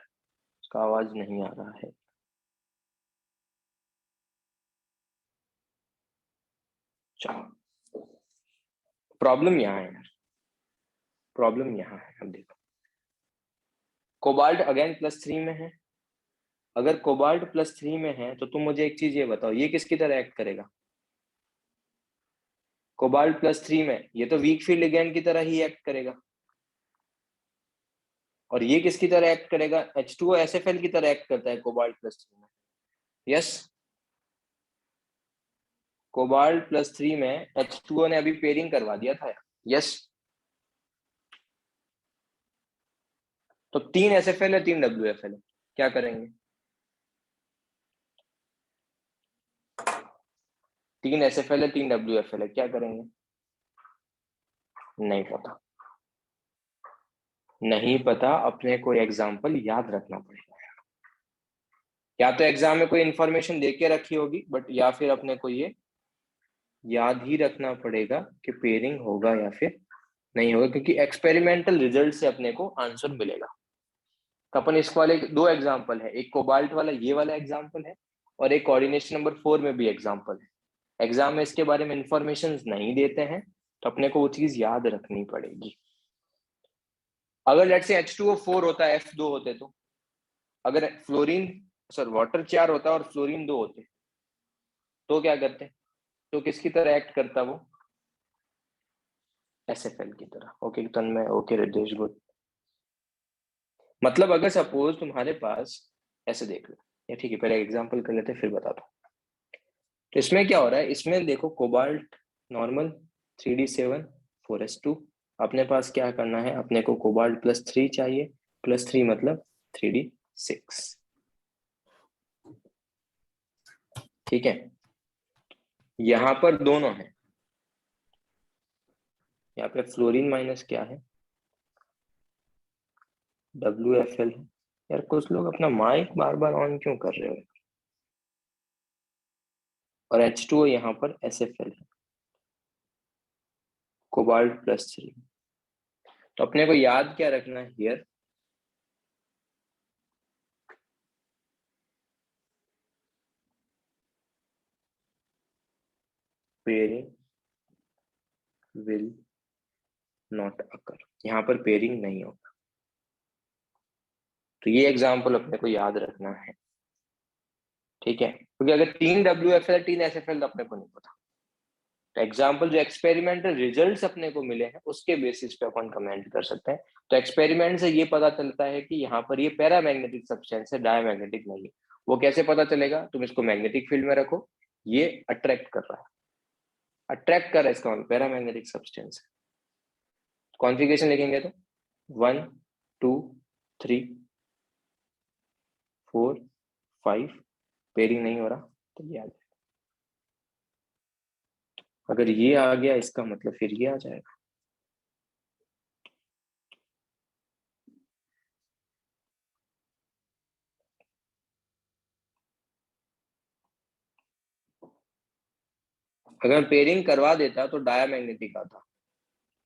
उसका आवाज नहीं आ रहा है। चलो, प्रॉब्लम यहाँ है यार, प्रॉब्लम यहाँ है। अब देखो, कोबाल्ट अगेन +3 में है। अगर कोबाल्ट +3 में है तो तुम मुझे एक चीज ये बताओ, ये किसकी तरह एक्ट करेगा? कोबाल्ट +3 में ये तो वीक फील्ड लिगैंड की तरह ही एक्ट करेगा। और ये किसकी तरह एक्ट करेगा? H2O SFL की तरह एक्ट करता है कोबाल्ट +3 में। यस, कोबाल्ट +3 में H2O ने अभी पेयरिंग करवा दिया था। यस, तो 3 SFL है 3 WFL है, क्या करेंगे? 3 SFL है 3 WFL है, क्या करेंगे? नहीं पता, नहीं पता, अपने को एग्जाम्पल याद रखना पड़ेगा। या तो एग्जाम में कोई इंफॉर्मेशन दे के रखी होगी, बट या फिर अपने को ये याद ही रखना पड़ेगा कि पेयरिंग होगा या फिर नहीं होगा, क्योंकि एक्सपेरिमेंटल रिजल्ट से अपने को आंसर मिलेगा। तो अपन इस वाले 2 एग्जाम्पल है, एक कोबाल्ट वाला ये वाला एग्जाम्पल है, और एक कोऑर्डिनेशन नंबर 4 में भी एग्जाम्पल है। एग्जाम में इसके बारे में इंफॉर्मेशन नहीं देते हैं तो अपने को वो चीज याद रखनी पड़ेगी। अगर लेट से H2O 4 होता है, F2 होते, तो अगर फ्लोरीन सर वाटर 4 होता और फ्लोरीन 2 होते तो क्या करते? तो किसकी तरह एक्ट करता वो? SFL की तरह। ओके तन्मय, ओके रितेश, गुड। मतलब अगर सपोज तुम्हारे पास, ऐसे देख लो, या ठीक है पहले एग्जांपल कर लेते फिर बताता हूँ। तो इसमें क्या हो रहा है, इसमें देखो कोबाल्ट नॉर्मल 3D7 4s2, अपने पास क्या करना है, अपने को कोबाल्ट +3 चाहिए, +3 मतलब 3D6। ठीक है, यहां पर दोनों है, यहाँ पे फ्लोरीन माइनस क्या है, WFL है। यार कुछ लोग अपना माइक बार बार ऑन क्यों कर रहे हो? और H2O यहाँ पर SFL है, कोबाल्ट +3। तो अपने को याद क्या रखना है here, pairing will not occur, यहाँ पर पेयरिंग नहीं होगा। तो ये एग्जाम्पल अपने को याद रखना है। ठीक है, क्योंकि अगर 3 WFL 3 SFL तो अपने को नहीं पता। तो एग्जाम्पल जो एक्सपेरिमेंटल रिजल्ट्स अपने को मिले हैं उसके बेसिस पे अपन कमेंट कर सकते हैं। तो एक्सपेरिमेंट से ये पता चलता है कि यहाँ पर ये पैरामैग्नेटिक सब्सटेंस है, डायमैग्नेटिक नहीं है। वो कैसे पता चलेगा? तुम इसको मैग्नेटिक फील्ड में रखो, ये अट्रैक्ट कर रहा है, अट्रैक्ट कर रहा है, इसका मतलब पैरामैग्नेटिक सब्सटेंस है। कॉन्फ़िगरेशन लिखेंगे तो 1 2 3 4 5, पेयरिंग नहीं हो रहा तो ये आ जाएगा। अगर ये आ गया इसका मतलब फिर ये आ जाएगा। अगर पेयरिंग करवा देता तो डायमैग्नेटिक आता,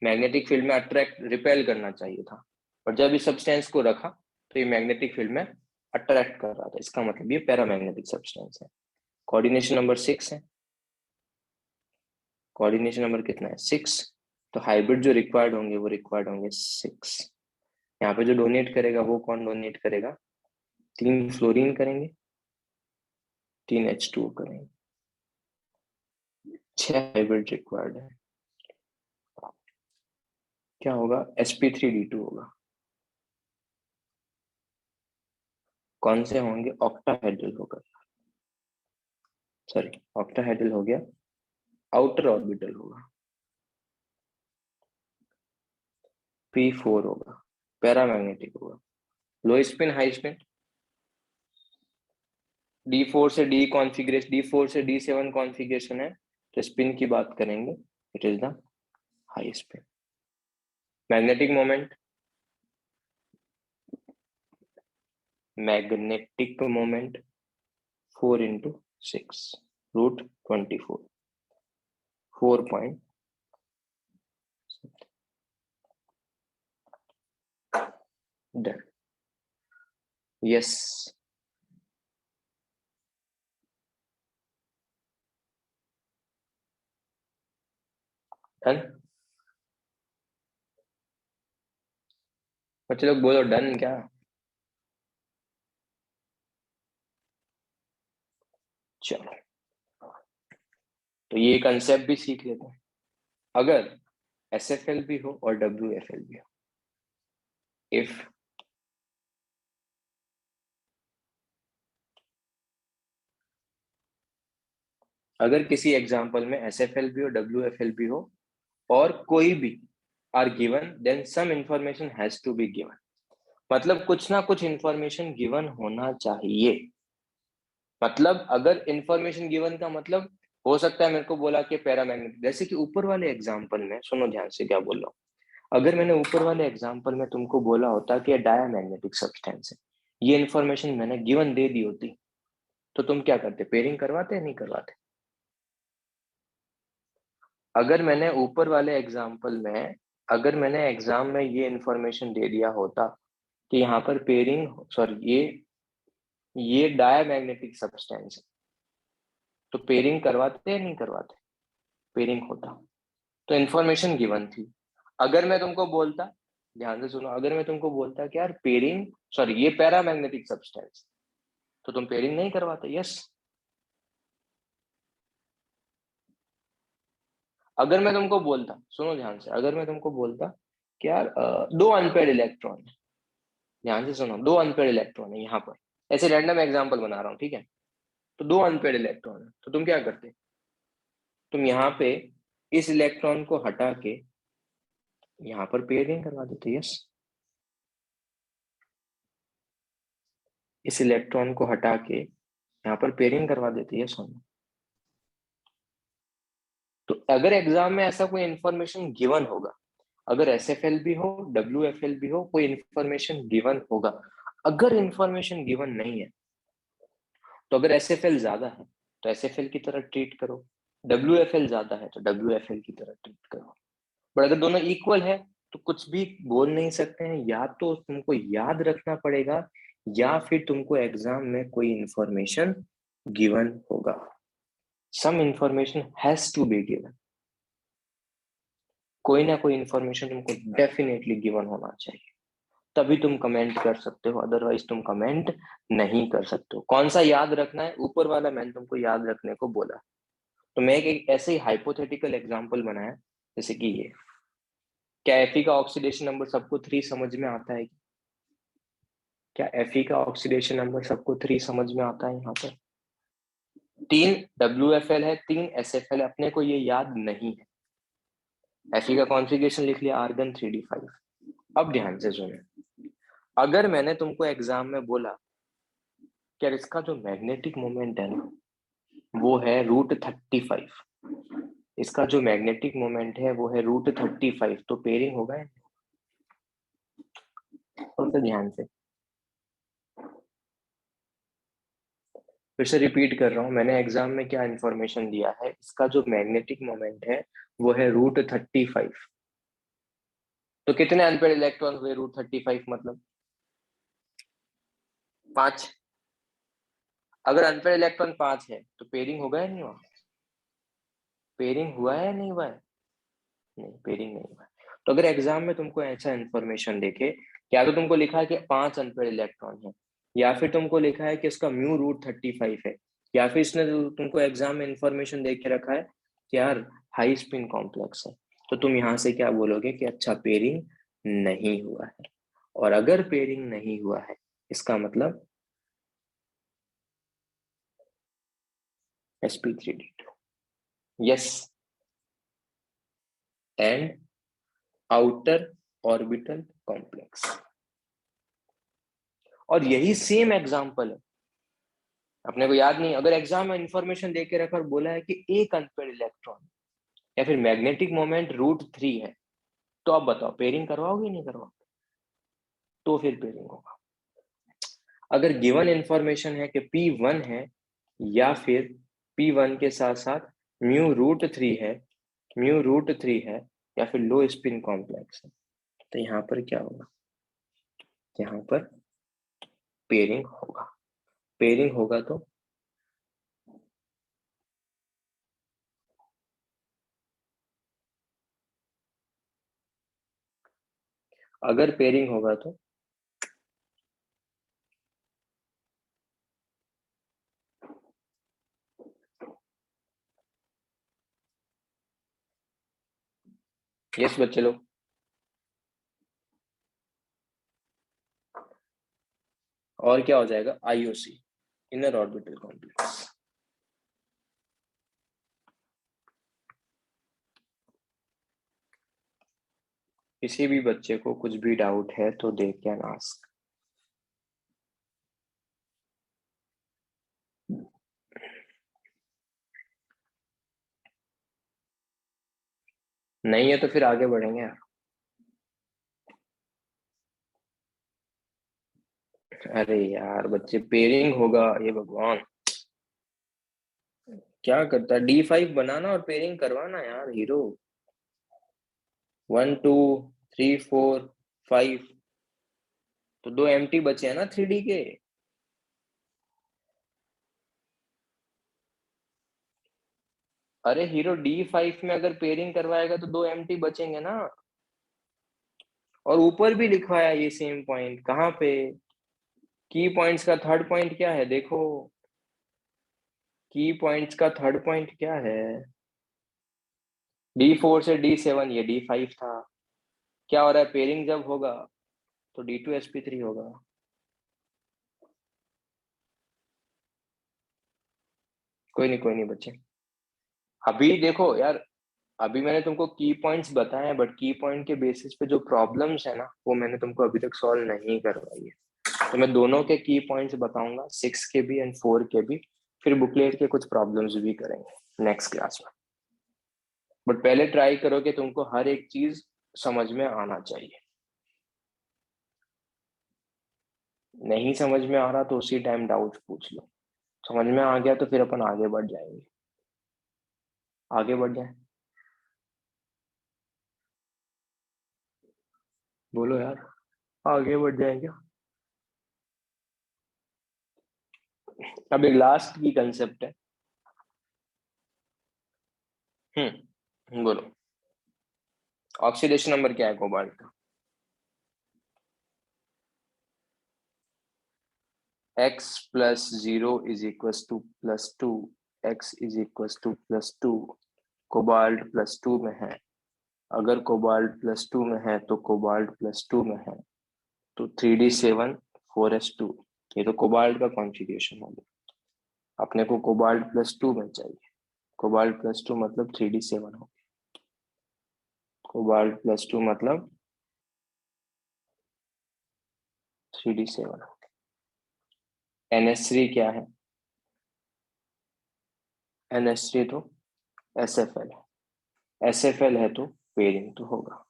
मैग्नेटिक फील्ड में अट्रैक्ट रिपेल करना चाहिए था, और जब इस सब्सटेंस को रखा तो ये मैग्नेटिक फील्ड में अट्रैक्ट कर रहा था, इसका मतलब ये पैरामैग्नेटिक सब्सटेंस है। कोऑर्डिनेशन नंबर 6 है, कोऑर्डिनेशन नंबर कितना है 6, तो हाइब्रिड जो रिक्वायर्ड होंगे वो रिक्वायर्ड होंगे 6। यहाँ पे जो डोनेट करेगा वो कौन डोनेट करेगा, 3 फ्लोरीन करेंगे, 3 H2O करेंगे, 6 हाइब्रिड रिक्वायर्ड है, क्या होगा sp3d2 होगा। कौन से होंगे, ऑक्टाहेड्रल होगा, सॉरी ऑक्टाहेड्रल हो गया, आउटर ऑर्बिटल होगा, P4 होगा, पैरामैग्नेटिक होगा, लो स्पिन हाई स्पिन, D4 से D कॉन्फ़िगरेशन, D4 से D7 कॉन्फ़िगरेशन है, तो स्पिन की बात करेंगे it is the high spin. Magnetic moment, magnetic moment 4 into 6 root 24, 4 point done, yes done. बच्चे लोग बोलो डन क्या। चलो तो ये कंसेप्ट भी सीख लेते हैं। अगर SFL भी हो और WFL भी हो, इफ अगर किसी एग्जाम्पल में SFL भी हो WFL भी हो और कोई भी are given, then some information has to be given, मतलब कुछ ना कुछ इंफॉर्मेशन गिवन होना चाहिए। मतलब अगर इंफॉर्मेशन गिवन का मतलब हो सकता है मेरे को बोला कि पैरामैग्नेटिक, जैसे कि ऊपर वाले एग्जाम्पल में, सुनो ध्यान से क्या बोल रहा हूँ, अगर मैंने ऊपर वाले एग्जाम्पल में तुमको बोला होता कि डायामैग्नेटिक सब्सटेंस है, ये इंफॉर्मेशन मैंने गिवन दे दी होती, तो तुम क्या करते, पेयरिंग करवाते या नहीं करवाते। अगर मैंने ऊपर वाले एग्जाम्पल में, अगर मैंने एग्जाम में ये इंफॉर्मेशन दे दिया होता कि यहाँ पर पेयरिंग, सॉरी ये डायामैग्नेटिक सब्सटेंस है, तो पेयरिंग करवाते या नहीं करवाते, पेयरिंग होता, तो इंफॉर्मेशन गिवन थी। अगर मैं तुमको बोलता, ध्यान से सुनो, अगर मैं तुमको बोलता कि यार पेयरिंग, सॉरी ये पैरामैग्नेटिक सब्सटेंस, तो तुम पेयरिंग नहीं करवाते, यस। अगर मैं तुमको बोलता, सुनो ध्यान से, अगर मैं तुमको बोलता कि यार 2 अनपेयर्ड इलेक्ट्रॉन है, ध्यान से सुनो, 2 अनपेयर्ड इलेक्ट्रॉन है यहाँ पर, ऐसे रैंडम एग्जांपल बना रहा हूँ, ठीक है, तो 2 अनपेयर्ड इलेक्ट्रॉन है, तो तुम क्या करते, तुम यहाँ पे इस इलेक्ट्रॉन को हटा के यहाँ पर पेयरिंग करवा देते, यस। इस इलेक्ट्रॉन को हटा के यहाँ पर पेयरिंग करवा देते, यस। तो अगर एग्जाम में ऐसा कोई इंफॉर्मेशन गिवन होगा, अगर SFL भी हो WFL भी हो, कोई इंफॉर्मेशन गिवन होगा। अगर इंफॉर्मेशन गिवन नहीं है, तो अगर SFL ज्यादा है तो SFL की तरह ट्रीट करो, WFL ज्यादा है तो WFL की तरह ट्रीट करो। बट अगर दोनों इक्वल है तो कुछ भी बोल नहीं सकते हैं, या तो तुमको याद रखना पड़ेगा या फिर तुमको एग्जाम में कोई इंफॉर्मेशन गिवन होगा। Some information has to be given, कोई ना कोई इंफॉर्मेशन तुमको डेफिनेटली गिवन होना चाहिए, तभी तुम कमेंट कर सकते हो, अदरवाइज तुम कमेंट नहीं कर सकते हो। कौन सा याद रखना है, ऊपर वाला मैंने तुमको याद रखने को बोला। तो मैं एक ऐसे ही हाइपोथेटिकल एग्जांपल बनाया, जैसे कि ये, क्या Fe का ऑक्सीडेशन नंबर सबको 3 समझ में आता है, क्या Fe का ऑक्सीडेशन नंबर सबको 3 समझ में आता है। यहाँ पर 3 WFL है, 3 SFL है, अपने को ये याद नहीं है। Fe का कॉन्फ़िगरेशन लिख लिया, आर्गन 3d5। अब ध्यान से सुने, अगर मैंने तुमको एग्जाम में बोला कि इसका जो मैग्नेटिक मोमेंट है ना वो है √35, इसका जो मैग्नेटिक मोमेंट है वो है √35, तो पेयरिंग होगा। तो ध्यान से फिर से रिपीट कर रहा हूँ, मैंने एग्जाम में क्या इंफॉर्मेशन दिया है, इसका जो मैग्नेटिक मोमेंट है वो है √35, तो कितने अनपेड इलेक्ट्रॉन हुए √35 मतलब 5। अगर अनपेड इलेक्ट्रॉन 5 है तो पेयरिंग होगा या नहीं हुआ? पेयरिंग हुआ है या नहीं हुआ है? नहीं, पेयरिंग नहीं हुआ है। तो अगर एग्जाम में तुमको ऐसा इंफॉर्मेशन देखे, या तो तुमको लिखा है कि 5 अनपेड इलेक्ट्रॉन है, या फिर तुमको लिखा है कि इसका म्यू √35 है, या फिर इसने तुमको एग्जाम में इंफॉर्मेशन दे के रखा है कि यार हाई स्पिन कॉम्प्लेक्स है, तो तुम यहाँ से क्या बोलोगे कि अच्छा पेयरिंग नहीं हुआ है। और अगर पेयरिंग नहीं हुआ है इसका मतलब sp3d2 yes and outer orbital complex. और यही सेम एग्जांपल है, अपने को याद नहीं, अगर एग्जाम में इंफॉर्मेशन देके रखा और बोला है कि एक अनपेड इलेक्ट्रॉन या फिर मैग्नेटिक मोमेंट √3 है, तो आप बताओ पेयरिंग करवाओगे नहीं करवाओगे? तो फिर पेयरिंग होगा। अगर गिवन इंफॉर्मेशन है कि P1 है, या फिर P1 के साथ साथ μ√3 है, μ√3 है, या फिर लो स्पिन कॉम्प्लेक्स है, तो यहाँ पर क्या होगा? यहाँ पर पेयरिंग होगा। पेयरिंग होगा तो अगर पेयरिंग होगा तो यस बच्चे लोग, और क्या हो जाएगा? IOC inner orbital complex. किसी भी बच्चे को कुछ भी डाउट है तो दे कैन आस्क। नहीं है तो फिर आगे बढ़ेंगे यार। अरे यार बच्चे, पेयरिंग होगा, ये भगवान क्या करता है? D5 बनाना और पेयरिंग करवाना यार हीरो। 1 2 3 4 5, तो 2 एम्प्टी बचे हैं ना 3D के। अरे हीरो D5 में अगर पेयरिंग करवाएगा तो 2 एम्प्टी बचेंगे ना। और ऊपर भी लिखवाया ये सेम पॉइंट, कहाँ पे? की पॉइंट्स का थर्ड पॉइंट क्या है देखो, की पॉइंट्स का थर्ड पॉइंट क्या है? D4 से D7, ये D5 था। क्या हो रहा है? पेयरिंग जब होगा तो D2sp3 होगा। कोई नहीं बच्चे, अभी देखो यार, अभी मैंने तुमको की पॉइंट्स बताए हैं, बट की पॉइंट के बेसिस पे जो प्रॉब्लम्स है ना, वो मैंने तुमको अभी तक सॉल्व नहीं करवाई है। तो मैं दोनों के की पॉइंट्स बताऊंगा, 6 के भी एंड 4 के भी। फिर बुकलेट के कुछ प्रॉब्लम्स भी करेंगे नेक्स्ट क्लास में। बट पहले ट्राई करो कि तुमको हर एक चीज समझ में आना चाहिए। नहीं समझ में आ रहा तो उसी टाइम डाउट पूछ लो। समझ में आ गया तो फिर अपन आगे बढ़ जाएंगे। आगे बढ़ जाए, बोलो यार, आगे बढ़ जाएगा। अब एक लास्ट की कंसेप्ट है। बोलो, ऑक्सीडेशन नंबर क्या है कोबाल्ट का? x+0 = +2, x = +2, कोबाल्ट +2 में है। अगर कोबाल्ट +2 में है तो कोबाल्ट +2 में है, तो 3d7 4s2, ये तो कोबाल्ट का कॉन्फ़िगरेशन हो गया। अपने को कोबाल्ट +2 में चाहिए। कोबाल्ट +2 मतलब 3d7 हो गया। कोबाल्ट +2 मतलब 3d7 हो गया। NH3 क्या है? NH3 तो SFL है। SFL है तो पेयरिंग तो होगा।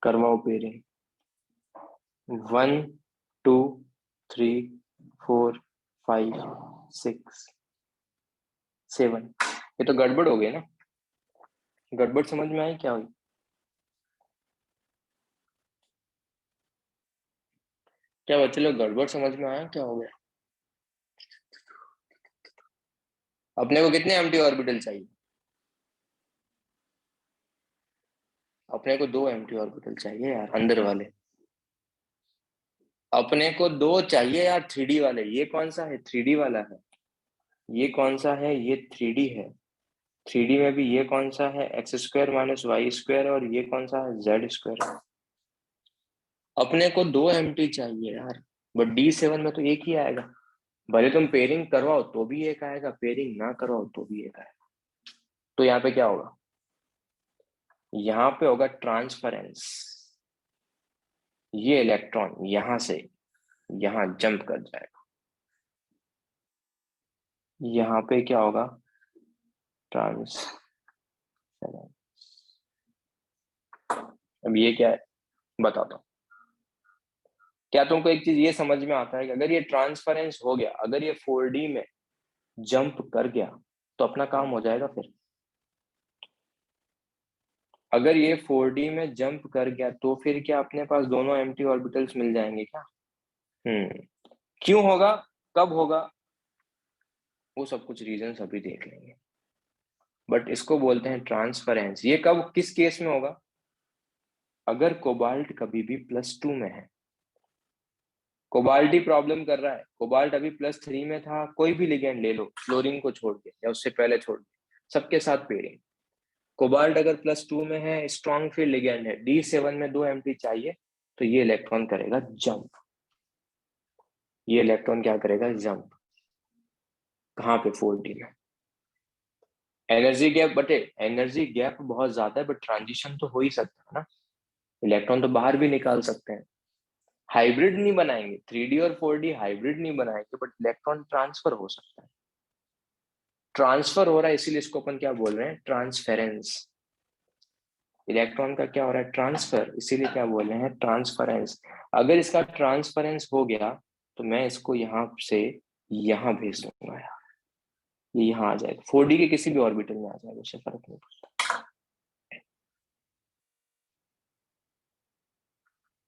करवाओ पेयरिंग। 1 2 3 4 5 6 7, ये तो गड़बड़ हो गई ना। गड़बड़ समझ में आई क्या हुई? क्या बच्चे लोग गड़बड़ समझ में आया क्या हो गया? अपने को कितने एम्प्टी ऑर्बिटल चाहिए? अपने को 2 एम्प्टी ऑर्बिटल चाहिए यार, अंदर वाले। अपने को 2 चाहिए यार, 3D वाले। ये कौन सा है? 3D वाला है। ये कौन सा है? ये 3D है। 3D में भी ये कौन सा है? x² - y²। और ये कौन सा है? z²। अपने को 2 एम्प्टी चाहिए यार, बट D7 में तो एक ही आएगा। भले तुम पेयरिंग करवाओ तो भी एक आएगा, पेयरिंग ना करवाओ तो भी एक आएगा। तो यहाँ पे क्या होगा? यहाँ पे होगा ट्रांसफरेंस। ये इलेक्ट्रॉन यहां से यहां जंप कर जाएगा। यहाँ पे क्या होगा? ट्रांसफरेंस। अब ये क्या है बताता हूँ। क्या तुमको एक चीज ये समझ में आता है कि अगर ये ट्रांसफरेंस हो गया, अगर ये 4D में जंप कर गया तो अपना काम हो जाएगा फिर? अगर ये 4D में जंप कर गया तो फिर क्या अपने पास दोनों एम्प्टी ऑर्बिटल्स मिल जाएंगे क्या? हम्म। क्यों होगा, कब होगा, वो सब कुछ रीजंस अभी देख लेंगे। बट इसको बोलते हैं ट्रांसफरेंस। ये कब किस केस में होगा? अगर कोबाल्ट कभी भी +2 में है। कोबाल्ट ही प्रॉब्लम कर रहा है। कोबाल्ट अभी +3 में था, कोई भी लिगेंड ले लो फ्लोरीन को छोड़ के या उससे पहले छोड़ के, सबके साथ पेयरिंग। कोबाल्ट अगर +2 में है, स्ट्रॉन्ग फील्ड लिगेंड है, D7 में 2 एम्प्टी चाहिए, तो ये इलेक्ट्रॉन करेगा जंप। ये इलेक्ट्रॉन क्या करेगा? जंप। कहाँ पे? 4D में। एनर्जी गैप बटे, एनर्जी गैप बहुत ज्यादा है, बट ट्रांजिशन तो हो ही सकता है ना। इलेक्ट्रॉन तो बाहर भी निकाल सकते हैं। हाइब्रिड नहीं बनाएंगे, 3D और 4D हाइब्रिड नहीं बनाएंगे, बट इलेक्ट्रॉन ट्रांसफर हो सकता है। ट्रांसफर हो रहा है, इसीलिए इसको अपन क्या बोल रहे हैं? ट्रांसफेरेंस। इलेक्ट्रॉन का क्या हो रहा है? ट्रांसफर, इसीलिए क्या बोल रहे हैं? ट्रांसफरेंस। अगर इसका ट्रांसफरेंस हो गया तो मैं इसको यहां से यहां भेज दूंगा यार, ये यहाँ आ जाएगा। 4D के किसी भी ऑर्बिटल में आ जाएगा, उससे फर्क नहीं पड़ता।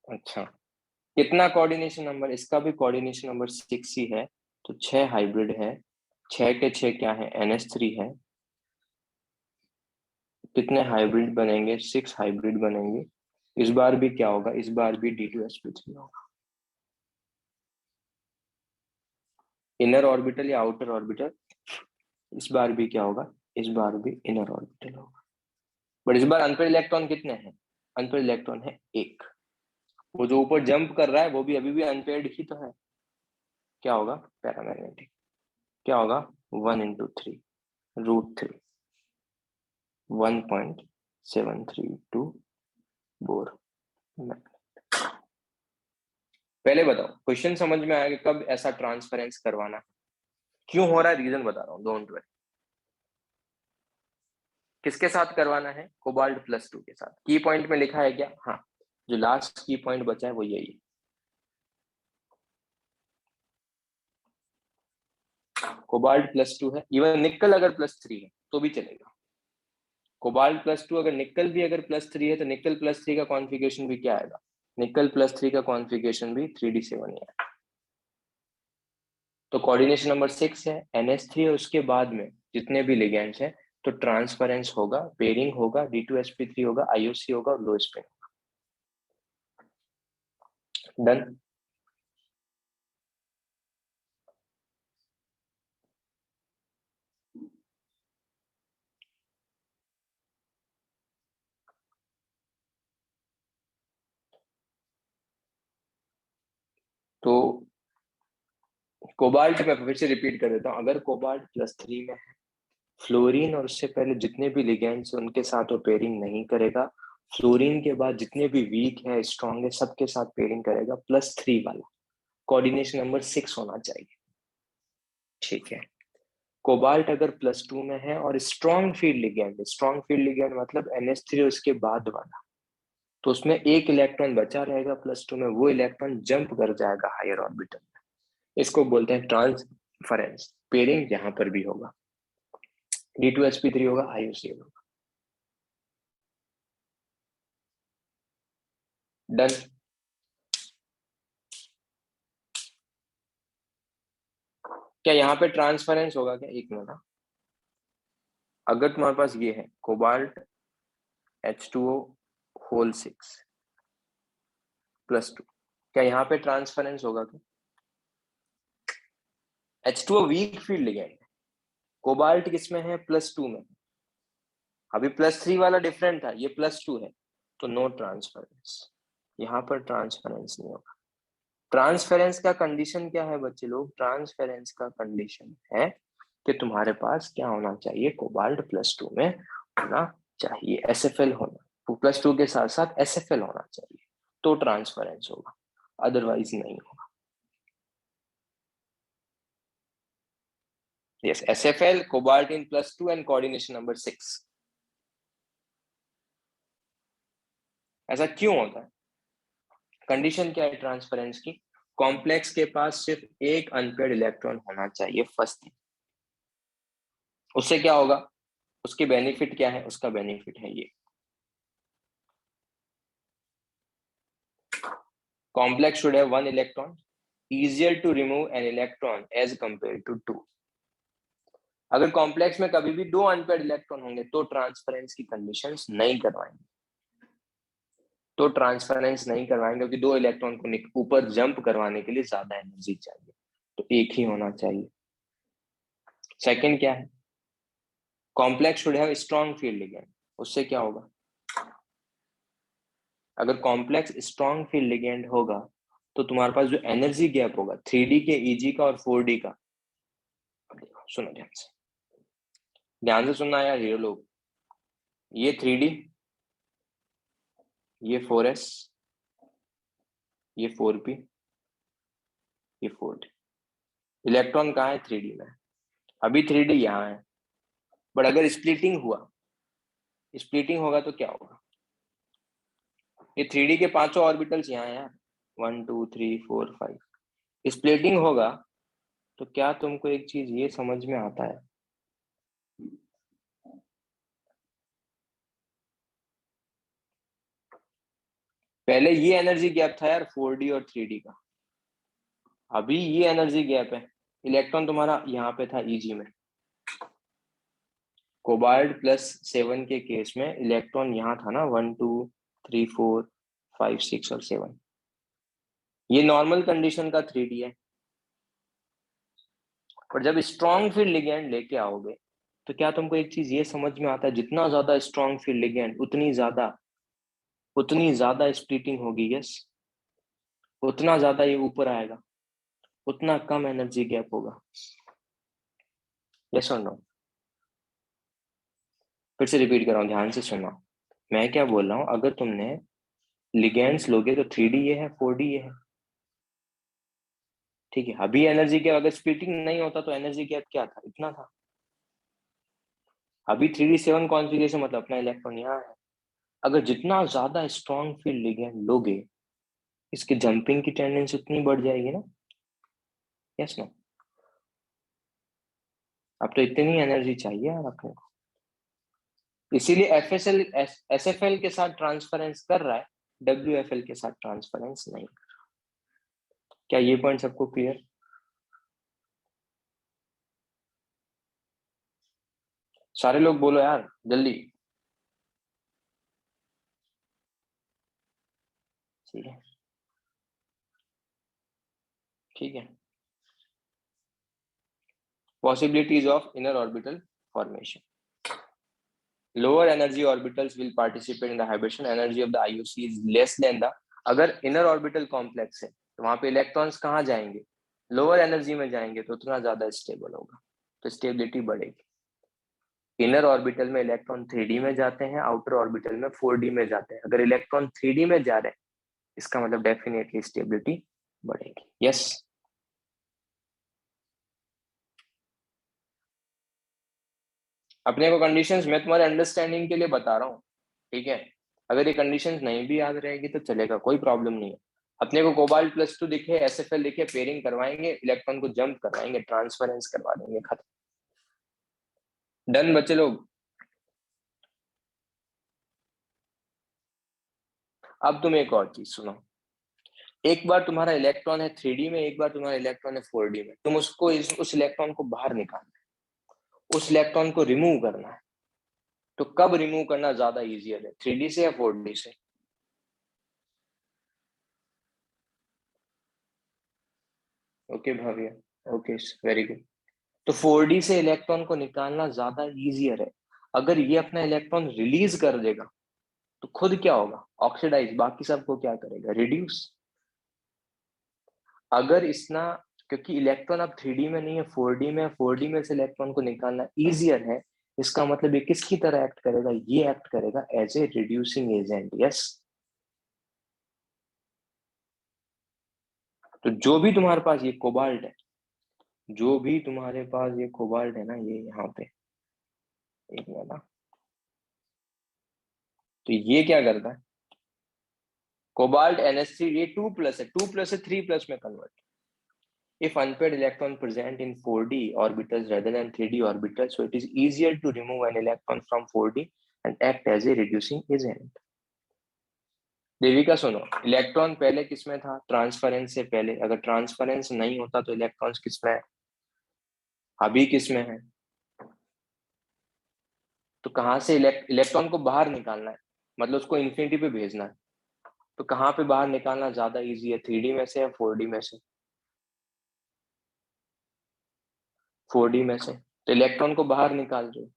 अच्छा, कितना कोऑर्डिनेशन नंबर? इसका भी कोऑर्डिनेशन नंबर 6 ही है, तो 6 हाइब्रिड है। 6 के 6 क्या है? NH3 है। कितने हाइब्रिड बनेंगे? 6 हाइब्रिड बनेंगे। इस बार भी क्या होगा? इस बार भी D2sp3 होगा। इनर ऑर्बिटल या आउटर ऑर्बिटल? इस बार भी क्या होगा? इस बार भी इनर ऑर्बिटल होगा। बट इस बार अनपेड इलेक्ट्रॉन कितने हैं? अनपेड इलेक्ट्रॉन है एक। वो जो ऊपर जंप कर रहा है वो भी अभी भी अनपेड ही तो है। क्या होगा? पैरामैग्नेटिक। क्या होगा? 1 × 3 √3, 1.732 बोर। पहले बताओ, क्वेश्चन समझ में आया कि कब ऐसा ट्रांसफरेंस करवाना है, क्यों हो रहा है, रीजन बता रहा हूँ, डोंट वरी। किसके साथ करवाना है? कोबाल्ट +2 के साथ। की पॉइंट में लिखा है क्या? हाँ, जो लास्ट की पॉइंट बचा है वो यही है। कोबाल्ट +2 है। इवन निकल अगर +3 है तो भी चलेगा। कोबाल्ट +2, अगर निकल भी अगर +3 है तो निकल +3 का कॉन्फ़िगरेशन भी क्या आएगा? निकल +3 का कॉन्फ़िगरेशन भी 3D7 ही है। तो कोऑर्डिनेशन नंबर 6 है NH3, और उसके बाद में जितने भी लिगेंड्स हैं तो ट्रांसफरेंस होगा, पेयरिंग होगा, D2sp3 होगा, IOC होगा और लो स्पिन। डन। तो कोबाल्ट में फिर से रिपीट कर देता हूँ, अगर कोबाल्ट +3 में है, फ्लोरीन और उससे पहले जितने भी लिगेंड्स हैं उनके साथ वो पेयरिंग नहीं करेगा। फ्लोरीन के बाद जितने भी वीक है, स्ट्रॉन्ग है, सबके साथ पेयरिंग करेगा। +3 वाला कोऑर्डिनेशन नंबर 6 होना चाहिए। ठीक है। कोबाल्ट अगर +2 में है और strong field ligand, strong field ligand मतलब NH3 उसके बाद वाला, तो उसमें एक इलेक्ट्रॉन बचा रहेगा +2 में, वो इलेक्ट्रॉन जंप कर जाएगा हायर ऑर्बिटल में। इसको बोलते हैं ट्रांसफरेंस पेयरिंग यहाँ पर भी होगा, D2sp3 होगा, IUCl होगा। डन। क्या यहाँ पे ट्रांसफरेंस होगा क्या? एक मिनट, अगर तुम्हारे पास ये है कोबाल्ट H2O होल 6 +2, क्या यहाँ पे ट्रांसफरेंस होगा क्या? H2O वीक फील्ड लिगेंड है, कोबाल्ट किसमें है? +2 में। अभी +3 वाला डिफरेंट था, ये +2 है, तो नो ट्रांसफरेंस, यहाँ पर ट्रांसफरेंस नहीं होगा। ट्रांसफरेंस का कंडीशन क्या है बच्चे लोग? ट्रांसफरेंस का कंडीशन है कि तुम्हारे पास क्या होना चाहिए? कोबाल्ट +2 में होना चाहिए, SFL होना, +2 के साथ साथ SFL होना चाहिए, तो ट्रांसफरेंस होगा, अदरवाइज नहीं होगा। Yes, SFL cobalt in +2 and coordination number 6। ऐसा क्यों होता है? कंडीशन क्या है ट्रांसफरेंस की? कॉम्प्लेक्स के पास सिर्फ एक अनपेयर्ड इलेक्ट्रॉन होना चाहिए फर्स्ट थिंग। उससे क्या होगा? उसके बेनिफिट क्या है? उसका बेनिफिट है ये, complex should have one electron, easier to remove an electron as compared to two। अगर कॉम्प्लेक्स में कभी भी 2 अनपेयर्ड इलेक्ट्रॉन होंगे तो ट्रांसफरेंस की कंडीशंस नहीं करवाएंगे, तो ट्रांसफरेंस नहीं करवाएंगे, क्योंकि 2 इलेक्ट्रॉन को ऊपर जंप करवाने के लिए ज्यादा एनर्जी चाहिए, तो एक ही होना चाहिए। सेकंड क्या है? Complex should have strong field ligand. उससे क्या होगा? अगर कॉम्प्लेक्स स्ट्रॉन्ग फील्ड लिगेंड होगा तो तुम्हारे पास जो एनर्जी गैप होगा 3D के EG का और 4D का, सुनो ध्यान से सुनना यार हीरो लोग, ये 3D, ये 4s, ये 4p, ये 4d। इलेक्ट्रॉन कहाँ है? 3D में। अभी 3D यहाँ है, बट अगर स्प्लिटिंग हुआ, स्प्लिटिंग होगा तो क्या होगा? ये 3D के पांचों ऑर्बिटल्स यहाँ है यार, 1 2 3 4 5, स्प्लिटिंग होगा तो क्या तुमको एक चीज ये समझ में आता है? पहले ये एनर्जी गैप था यार 4D और 3D का, अभी ये एनर्जी गैप है। इलेक्ट्रॉन तुम्हारा यहाँ पे था EG में, कोबाल्ट +7 के केस में इलेक्ट्रॉन यहाँ था ना, 1 2 3 4 5 6 और 7, ये नॉर्मल कंडीशन का 3D है। और जब स्ट्रॉन्ग फील्ड लिगेंड लेके आओगे तो क्या तुमको एक चीज ये समझ में आता है? जितना ज्यादा स्ट्रॉन्ग फील्ड लिगेंड उतनी ज्यादा स्प्लिटिंग होगी। यस, उतना ज्यादा ये ऊपर आएगा, उतना कम एनर्जी गैप होगा। यस और नो? फिर से रिपीट कर रहा हूँ, ध्यान से सुनना। मैं क्या बोल रहा हूँ, अगर तुमने लिगेंड्स लोगे तो 3D ये है, 4D ये है, ठीक है। अभी एनर्जी गैप, अगर स्प्लिटिंग नहीं होता तो एनर्जी गैप क्या था? इतना था। अभी 3D7 कॉन्फ़िगरेशन, मतलब अपना इलेक्ट्रॉन यहाँ है। अगर जितना ज्यादा स्ट्रॉन्ग फील्ड लिगेंड लोगे, इसके जंपिंग की टेंडेंसी उतनी बढ़ जाएगी ना। Yes no? अब तो इतनी एनर्जी चाहिए यार अपने को, इसीलिए SFL के साथ ट्रांसफरेंस कर रहा है, WFL के साथ ट्रांसफरेंस नहीं। क्या ये पॉइंट सबको क्लियर? सारे लोग बोलो यार जल्दी। ठीक है, ठीक है। Possibilities of inner orbital formation. Lower energy orbitals will participate in the hibernation. Energy of the IUC is less than the, अगर inner orbital complex है तो वहां पे इलेक्ट्रॉन्स कहाँ जाएंगे? लोअर एनर्जी में जाएंगे, तो उतना ज्यादा स्टेबल होगा, तो स्टेबिलिटी बढ़ेगी। इनर ऑर्बिटल में इलेक्ट्रॉन 3D में जाते हैं, आउटर ऑर्बिटल में 4D में जाते हैं। अगर इलेक्ट्रॉन 3D में जा रहे हैं, इसका मतलब डेफिनेटली स्टेबिलिटी बढ़ेगी। यस? अपने को कंडीशंस मैं तुम्हारे अंडरस्टैंडिंग के लिए बता रहा हूँ, ठीक है। अगर ये कंडीशंस नहीं भी याद रहेगी तो चलेगा, कोई प्रॉब्लम नहीं है। अपने को कोबाल्ट +2 दिखे, SFL दिखे, पेयरिंग करवाएंगे, इलेक्ट्रॉन को जंप करवाएंगे, ट्रांसफरेंस करवा देंगे, खत्म। डन बच्चे लोग। अब तुम एक और चीज सुनो। एक बार तुम्हारा इलेक्ट्रॉन है 3D में, एक बार तुम्हारा इलेक्ट्रॉन है 4D में। तुम उसको उस इलेक्ट्रॉन को बाहर निकालना है, उस इलेक्ट्रॉन को रिमूव करना है। तो कब रिमूव करना ज्यादा इजियर है, 3D से या 4D से? ओके भाभी, ओके, वेरी गुड। तो 4D से इलेक्ट्रॉन को निकालना ज्यादा इजियर है। अगर ये अपना इलेक्ट्रॉन रिलीज कर देगा तो खुद क्या होगा, ऑक्सीडाइज, बाकी सबको क्या करेगा, रिड्यूस। अगर इसना, क्योंकि इलेक्ट्रॉन अब 3D में नहीं है, 4D में, 4D में से इलेक्ट्रॉन को निकालना इजियर है, इसका मतलब ये किसकी तरह एक्ट करेगा, ये एक्ट करेगा as a reducing agent. Yes. तो जो भी तुम्हारे पास ये कोबाल्ट है, जो भी तुम्हारे पास ये कोबाल्ट है ना, ये यहाँ पे, एक मिनट ना, तो ये क्या करता है, कोबाल्ट NH3, ये 2+ है, 2+ से 3+ में convert. If unpaired electron present in 4D orbitals rather than 3D orbitals, so it is easier to remove an electron from 4D and act as a reducing agent. Devika सुनो, इलेक्ट्रॉन पहले किसमें था, transference से पहले। अगर ट्रांसफरेंस नहीं होता तो इलेक्ट्रॉन्स किसमें है, अभी किसमें है। तो कहाँ से इलेक्ट्रॉन को बाहर निकालना है, मतलब उसको इन्फिनिटी पे भेजना है। तो कहाँ पे बाहर निकालना ज्यादा इजी है, 3D में से या 4D में से? 4D में से। तो इलेक्ट्रॉन को बाहर निकाल रहे हो,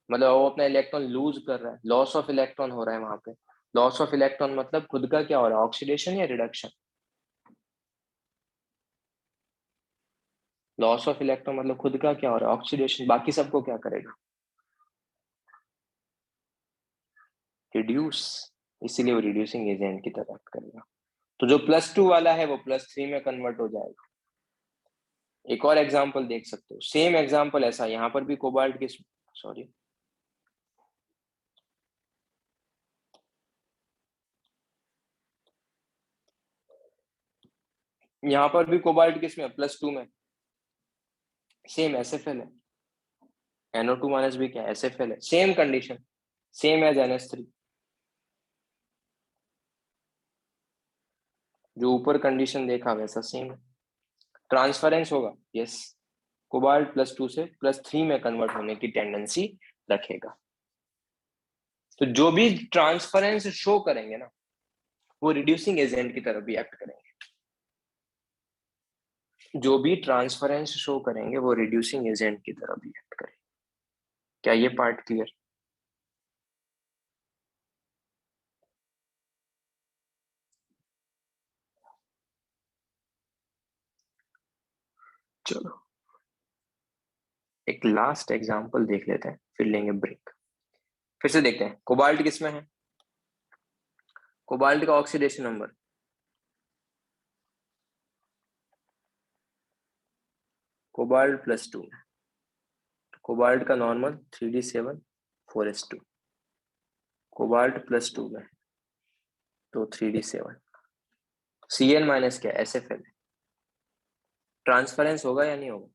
मतलब वो अपना इलेक्ट्रॉन लूज कर रहा है, लॉस ऑफ इलेक्ट्रॉन हो रहा है वहां पे। लॉस ऑफ इलेक्ट्रॉन मतलब खुद का क्या हो रहा है, ऑक्सीडेशन या रिडक्शन? लॉस ऑफ इलेक्ट्रॉन मतलब खुद का क्या हो रहा है, ऑक्सीडेशन। बाकी सबको क्या करेगा, रिड्यूस। इसीलिए वो रिड्यूसिंग एजेंट की तरह करेगा। तो जो +2 वाला है वो +3 में कन्वर्ट हो जाएगा। एक और एग्जांपल देख सकते हो, सेम एग्जांपल ऐसा, यहाँ पर भी कोबाल्ट की, सॉरी, यहाँ पर भी कोबाल्ट किसमें, +2 में, सेम SFL है। NO2- भी क्या, SFL है, same condition, same as NH3। जो ऊपर कंडीशन देखा वैसा सेम है। ट्रांसफरेंस होगा, यस, कोबाल्ट +2 से +3 में कन्वर्ट होने की टेंडेंसी रखेगा। तो जो भी ट्रांसफरेंस शो करेंगे ना, वो रिड्यूसिंग एजेंट की तरह भी एक्ट करेंगे। जो भी ट्रांसफरेंस शो करेंगे वो रिड्यूसिंग एजेंट की तरह भी एक्ट करेंगे। क्या ये पार्ट क्लियर? चलो एक लास्ट एग्जांपल देख लेते हैं, फिर लेंगे ब्रेक। फिर से देखते हैं, कोबाल्ट किसमें है, कोबाल्ट का ऑक्सीडेशन नंबर, कोबाल्ट +2, कोबाल्ट का नॉर्मल 3D7 4s2, कोबाल्ट +2 में तो 3D7, Cn- क्या, SFL। ट्रांसफरेंस होगा या नहीं होगा?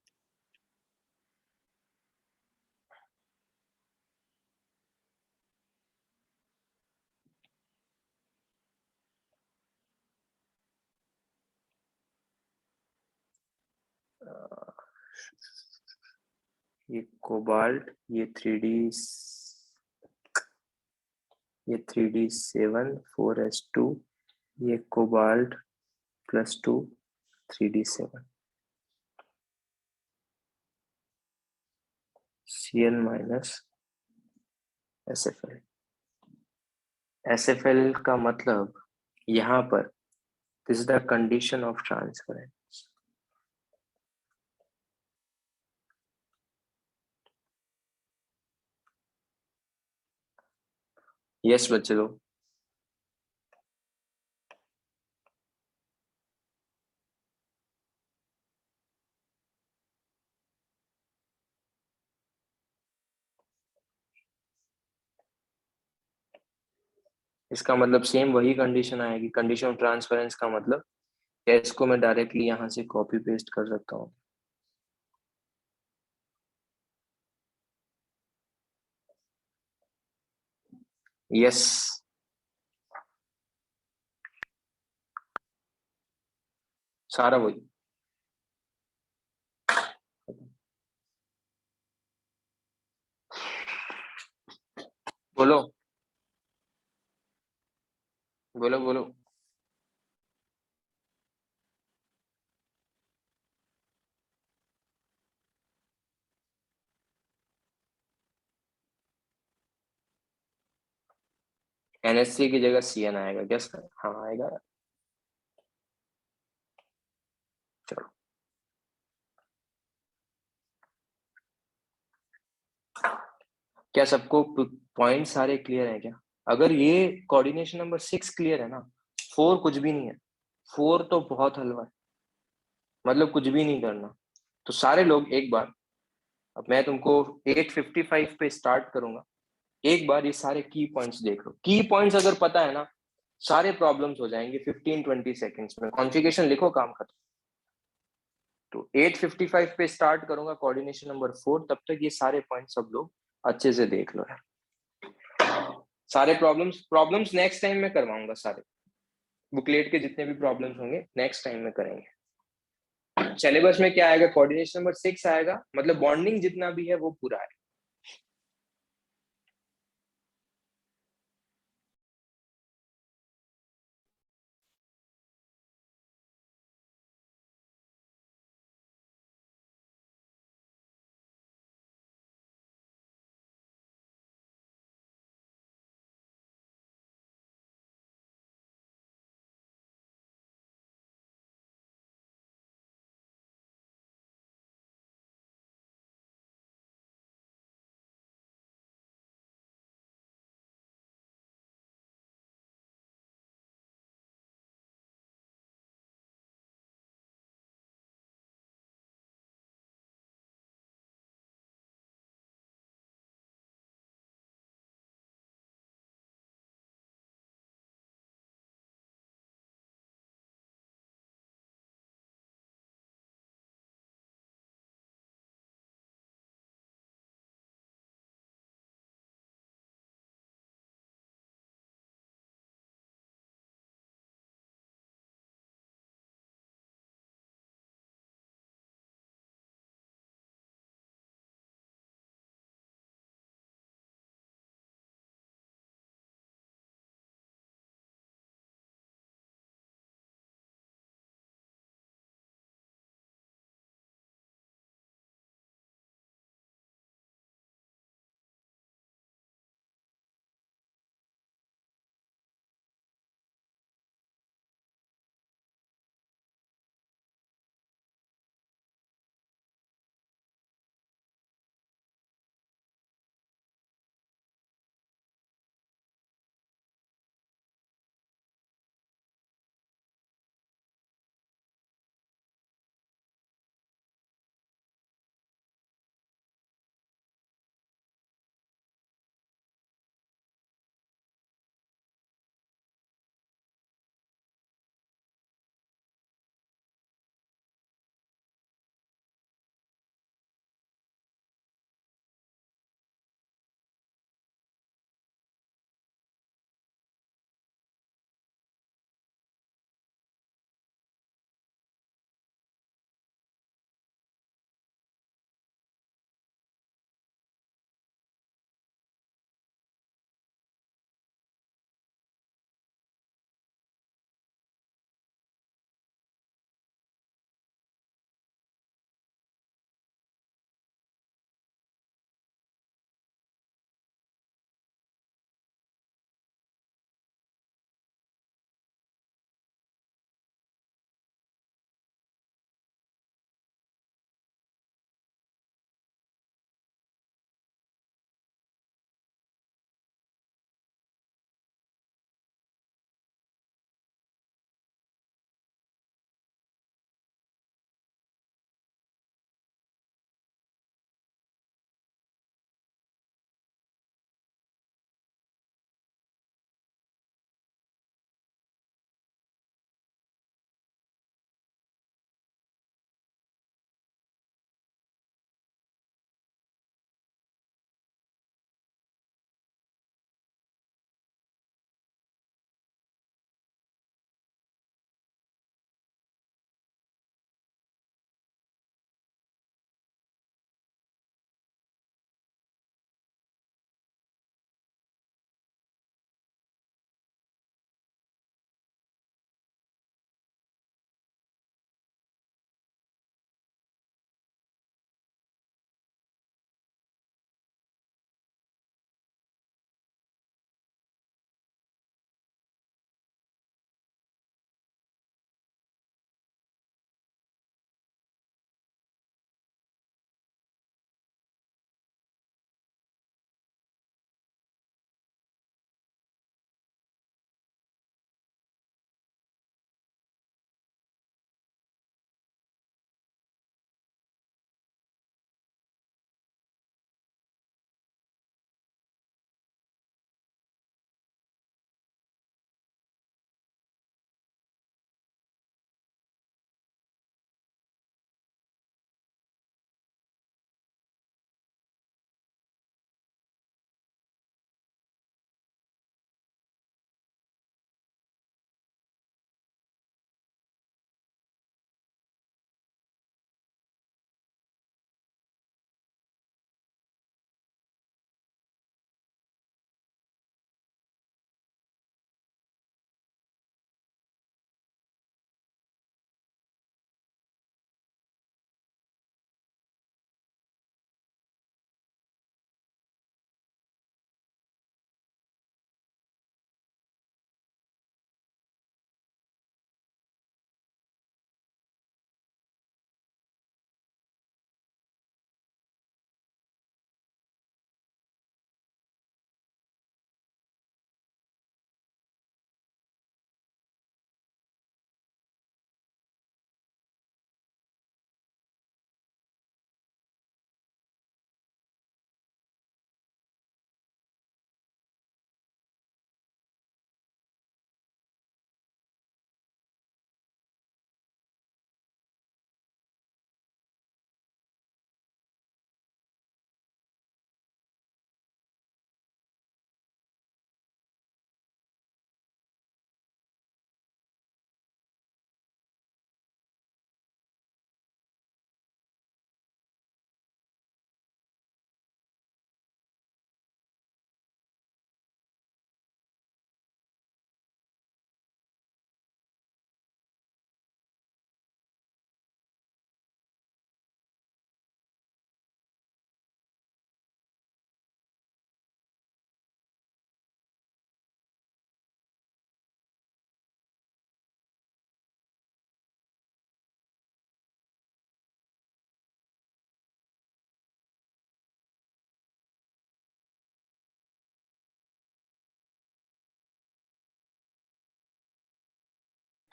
ये कोबाल्ट, ये 3D7 4s2, ये cobalt +2 3D7, Cn- SFL। SFL का मतलब यहाँ पर, this is the condition of transference. Yes बच्चे लोग। इसका मतलब सेम वही कंडीशन आएगी, कंडीशन ऑफ ट्रांसफरेंस का मतलब क्या इसको मैं डायरेक्टली यहाँ से कॉपी पेस्ट कर सकता हूँ? यस, सारा वही। बोलो बोलो बोलो। NH3 की जगह CN आएगा क्या सर? हाँ आएगा। चलो, क्या सबको पॉइंट सारे क्लियर है क्या? अगर ये कोऑर्डिनेशन नंबर 6 क्लियर है ना, 4 कुछ भी नहीं है। 4 तो बहुत हलवा है, मतलब कुछ भी नहीं करना। तो सारे लोग एक बार, अब मैं तुमको 8:55 पे स्टार्ट करूंगा, एक बार ये सारे की पॉइंट्स देख लो। की पॉइंट्स अगर पता है ना, सारे प्रॉब्लम्स हो जाएंगे 15-20 सेकेंड्स में। कॉन्फ़िगरेशन लिखो, काम खत्म। तो 8:55 पे स्टार्ट करूंगा कोऑर्डिनेशन नंबर 4, तब तक ये सारे पॉइंट सब लोग अच्छे से देख लो यार। सारे प्रॉब्लम्स प्रॉब्लम्स नेक्स्ट टाइम में करवाऊंगा, सारे बुकलेट के जितने भी प्रॉब्लम्स होंगे नेक्स्ट टाइम में करेंगे। सिलेबस में क्या आएगा? कोऑर्डिनेशन नंबर 6 आएगा, मतलब बॉन्डिंग जितना भी है वो पूरा है।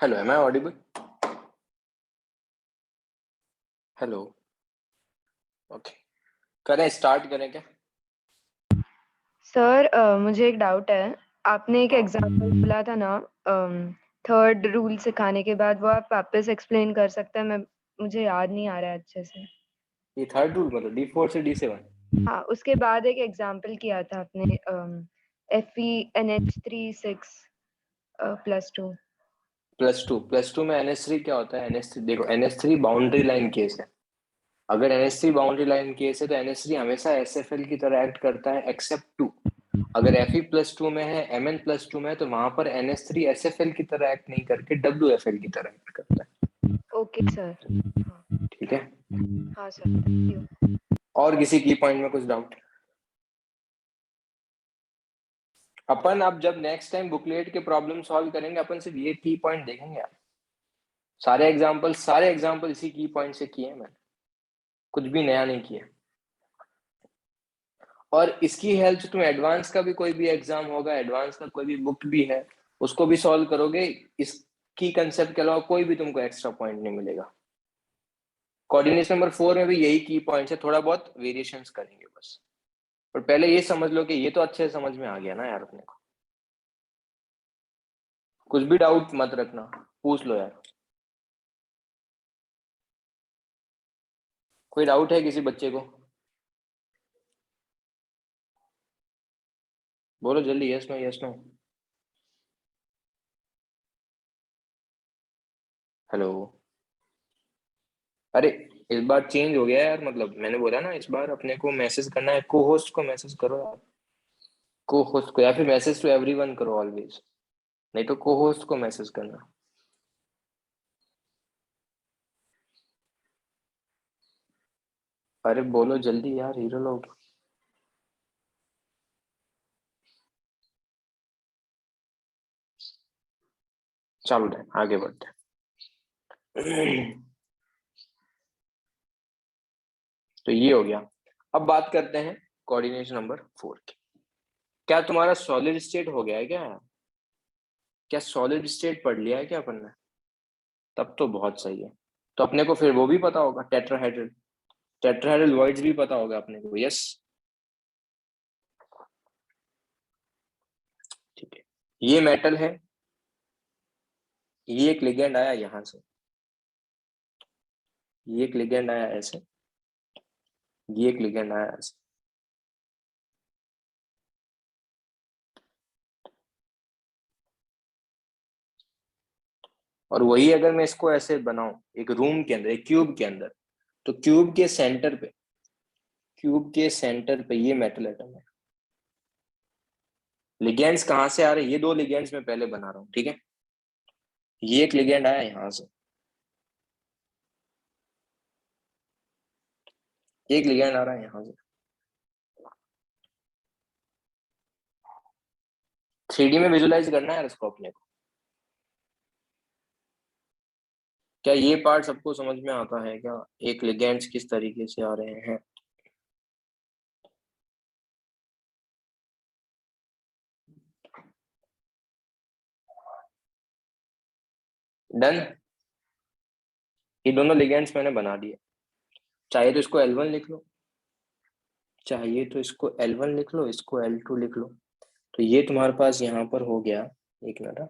Hello, am I audible? Hello, okay, करें स्टार्ट करें क्या?
सर मुझे एक डाउट है। आपने एक एग्जाम्पल बोला था ना, थर्ड रूल सिखाने के बाद वो आप वापस एक्सप्लेन कर सकते हैं? मुझे याद नहीं आ रहा है अच्छे से।
ये थर्ड रूल मतलब D4 से D7?
हाँ, उसके बाद एक एग्जाम्पल किया था आपने, FeNH3 6 +2।
प्लस टू में NH3 क्या होता है? NH3 देखो, NH3 बाउंड्री लाइन केस है। अगर NH3 बाउंड्री लाइन केस है तो NH3 हमेशा SFL की तरह एक्ट करता है एक्सेप्ट टू। अगर Fe+2 में है, Mn+2 में है, तो वहां पर NH3 SFL की तरह एक्ट नहीं करके WFL की तरह एक्ट करता है।
Okay sir. हाँ।
ठीक है।
हाँ सर, थैंक यू।
और किसी की पॉइंट में कुछ डाउट? अपन अब जब नेक्स्ट टाइम बुकलेट के प्रॉब्लम सॉल्व करेंगे, अपन सिर्फ ये की पॉइंट देखेंगे यार। सारे एग्जाम्पल इसी की पॉइंट से किए हैं मैंने, कुछ भी नया नहीं किया। और इसकी हेल्प से तुम एडवांस का भी कोई भी एग्जाम होगा, एडवांस का कोई भी बुक भी है, उसको भी सॉल्व करोगे। इसकी कंसेप्ट के अलावा कोई भी तुमको एक्स्ट्रा पॉइंट नहीं मिलेगा। कोऑर्डिनेशन नंबर 4 में भी यही की पॉइंट है, थोड़ा बहुत वेरिएशंस करेंगे बस। पर पहले ये समझ लो कि ये तो अच्छे से समझ में आ गया ना यार अपने को। कुछ भी डाउट मत रखना, पूछ लो यार। कोई डाउट है किसी बच्चे को? बोलो जल्दी, yes no yes no. Hello. अरे, इस बार चेंज हो गया यार, मतलब मैंने बोला ना, इस बार अपने को मैसेज करना है, को होस्ट को मैसेज करो यार। को होस्ट को, या फिर मैसेज टू एवरीवन करो ऑलवेज। नहीं तो को होस्ट को मैसेज करना। अरे बोलो जल्दी यार, हीरो लोग। चलो आगे बढ़ते हैं। तो ये हो गया। अब बात करते हैं कोऑर्डिनेशन नंबर 4 की। क्या तुम्हारा सॉलिड स्टेट हो गया है क्या? क्या सॉलिड स्टेट पढ़ लिया है क्या अपन ने? तब तो बहुत सही है। तो अपने को फिर वो भी पता होगा, टेट्राहेड्रल। टेट्राहेड्रल वॉइड्स भी पता होगा अपने को, यस। ठीक है। ये मेटल है, ये एक लिगेंड आया यहां से, ये एक लिगेंड आया ऐसे, ये एक लिगेंड आया ऐसे। और वही अगर मैं इसको ऐसे बनाऊं एक रूम के अंदर, एक क्यूब के अंदर, तो क्यूब के सेंटर पे ये मेटल एटम है। लिगेंड्स कहाँ से आ रहे हैं? ये दो लिगेंड्स मैं पहले बना रहा हूँ, ठीक है। ये एक लिगेंड आया यहां से, एक लिगेंड आ रहा है यहां से। 3D में विजुलाइज करना है इसको अपने को। क्या ये पार्ट सबको समझ में आता है क्या? एक लिगेंड्स किस तरीके से आ रहे हैं? डन। ये दोनों लिगेंड्स मैंने बना दिए। चाहिए तो इसको L1 लिख लो, चाहिए तो इसको L1 लिख लो, इसको L2 लिख लो। तो ये तुम्हारे पास यहाँ पर हो गया। एक मिनट हाँ।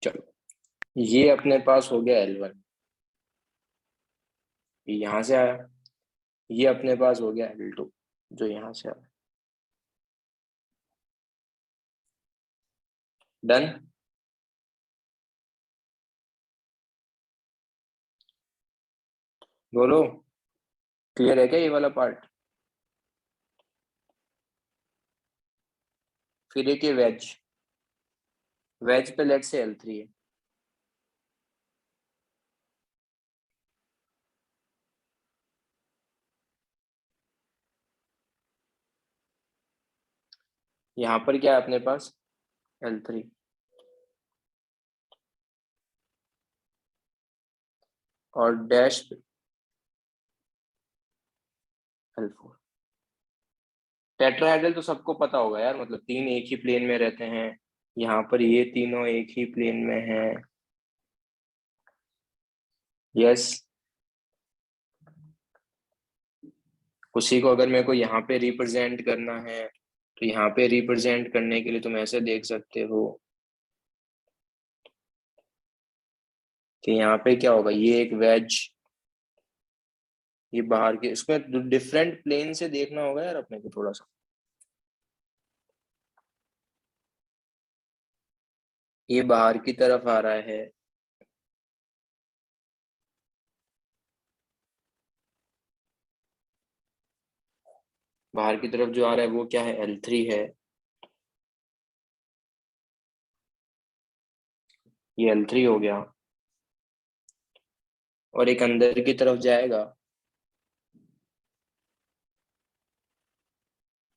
चलो, ये अपने पास हो गया L1, ये यहाँ से आया। ये अपने पास हो गया L2, जो यहाँ से आया। डन। बोलो। क्लियर है क्या ये वाला पार्ट? फिर एक ये वेज, वेज पे लेट से L3 है, यहाँ पर क्या है अपने पास L3, और डैश पे L4। टेट्राहेड्रल तो सबको पता होगा यार, मतलब तीन एक ही प्लेन में रहते हैं, यहाँ पर ये तीनों एक ही प्लेन में हैं। यस, उसी को अगर मेरे को यहाँ पे रिप्रेजेंट करना है तो यहाँ पे रिप्रेजेंट करने के लिए तुम ऐसे देख सकते हो कि यहाँ पे क्या होगा, ये एक वेज, ये बाहर के, इसमें डिफरेंट प्लेन से देखना होगा यार अपने को थोड़ा सा। ये बाहर की तरफ आ रहा है, बाहर की तरफ जो आ रहा है वो क्या है, L3 है, ये L3 हो गया, और एक अंदर की तरफ जाएगा,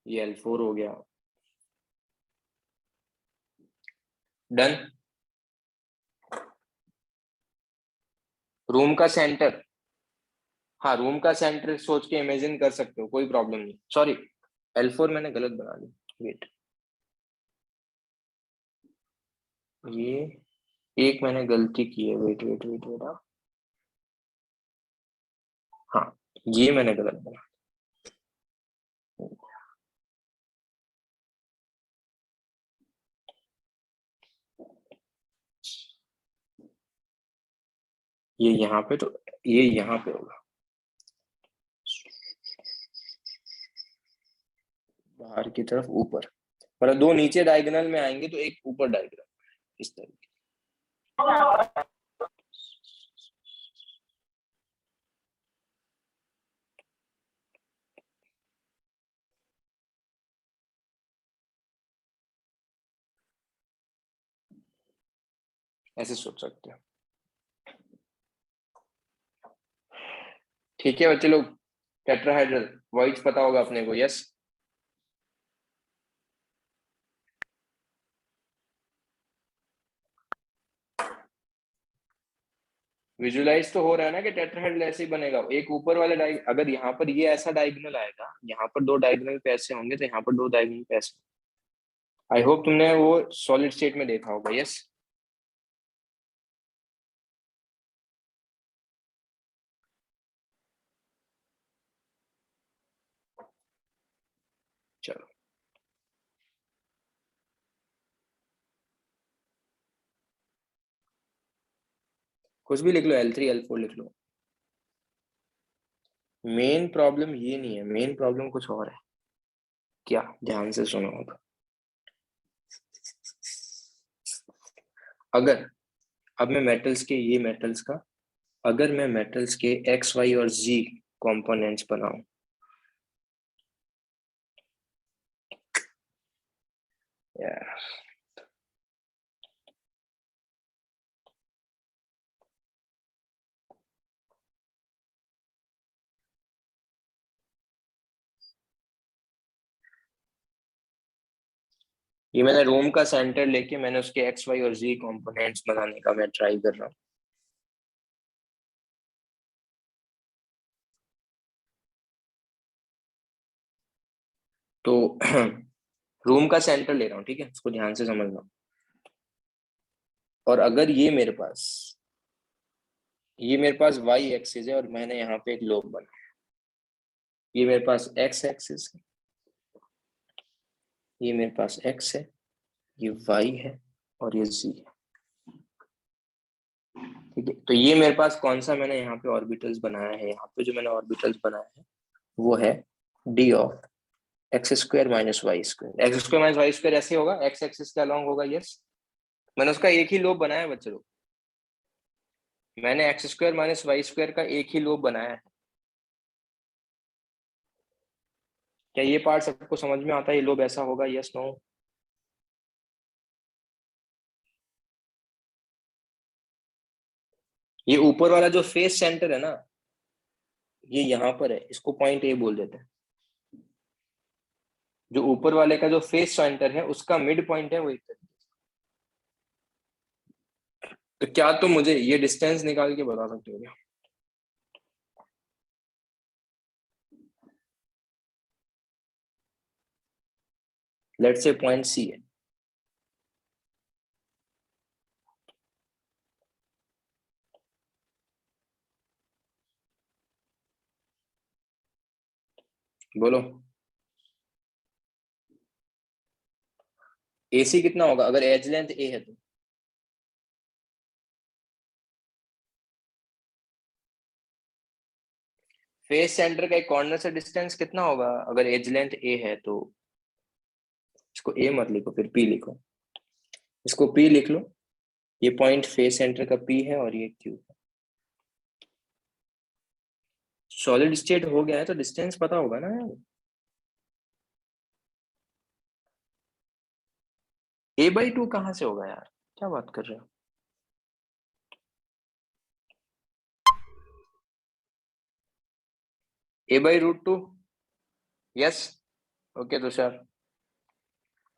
ये L4 हो गया। डन। रूम का सेंटर, हाँ रूम का सेंटर सोच के इमेजिन कर सकते हो, कोई प्रॉब्लम नहीं। सॉरी, L4 मैंने गलत बना दी, वेट, ये एक मैंने गलती की है, वेट वेट वेट वेट, हाँ ये मैंने गलत बना, ये यहाँ पे, तो ये यहाँ पे होगा, बाहर की तरफ ऊपर, मतलब दो नीचे डायगोनल में आएंगे तो एक ऊपर डायगोनल, इस तरीके। ऐसे सोच सकते हो। ठीक है बच्चे लोग, टेट्राहेड्रल वॉइड्स पता होगा अपने को, यस। विजुलाइज तो हो रहा है ना कि टेट्राहेड्रल ऐसे ही बनेगा, एक ऊपर वाला अगर यहाँ पर ये ऐसा डायगोनल आएगा, यहाँ पर दो डायगोनल पे ऐसे होंगे, तो यहाँ पर दो डायगोनल पे ऐसे। आई होप तुमने वो सॉलिड स्टेट में देखा होगा, यस। चलो कुछ भी लिख लो, L3 L4 लिख लो। मेन प्रॉब्लम ये नहीं है, मेन प्रॉब्लम कुछ और है। क्या, ध्यान से सुनो अगर अब मैं मेटल्स के, ये मेटल्स का, अगर मैं मेटल्स के एक्स वाई और जी कंपोनेंट्स बनाऊं, यार ये मैंने रूम का सेंटर लेके मैंने उसके एक्स वाई और जी कंपोनेंट्स बनाने का मैं ट्राई कर रहा हूँ। तो रूम का सेंटर ले रहा हूँ, ठीक है, इसको ध्यान से समझना। और अगर ये मेरे पास वाई एक्सिस है और मैंने यहाँ पे एक लोब बनाया, ये मेरे पास एक्स एक्सिस है, ये मेरे पास एक्स है, ये वाई है, और ये जी है, ठीक है। तो ये मेरे पास कौन सा मैंने यहाँ पे ऑर्बिटल्स बनाया है, यहाँ पे जो मैंने ऑर्बिटल्स बनाया है वो है D of X square minus Y square. X square minus Y square ऐसे होगा, एक्स एक्सिस के अलॉन्ग होगा, यस। मैंने उसका एक ही लोब बनाया है बच्चे लोग, मैंने X square minus Y square का एक ही लोब बनाया है, क्या ये पार्ट सबको समझ में आता है? ये लोब ऐसा होगा, यस नो? ये ऊपर वाला जो फेस सेंटर है ना, ये यहाँ पर है, इसको पॉइंट ए बोल देते हैं। जो ऊपर वाले का जो फेस सेंटर है उसका मिड पॉइंट है वो इधर। तो क्या तुम मुझे ये डिस्टेंस निकाल के बता सकते हो क्या? लेट्स से पॉइंट सी है, बोलो। एसी कितना होगा अगर एज लेंथ ए है तो? फेस सेंटर का एक कॉर्नर से डिस्टेंस कितना होगा अगर एज लेंथ ए है तो? इसको ए मत लिखो, फिर पी लिखो। इसको पी लिख लो। ये पॉइंट फेस सेंटर का पी है और ये क्यू है। सॉलिड स्टेट हो गया है तो डिस्टेंस पता होगा ना यार। A/2 कहाँ से होगा यार, क्या बात कर रहे हो? A/√2। यस। ओके तुषार।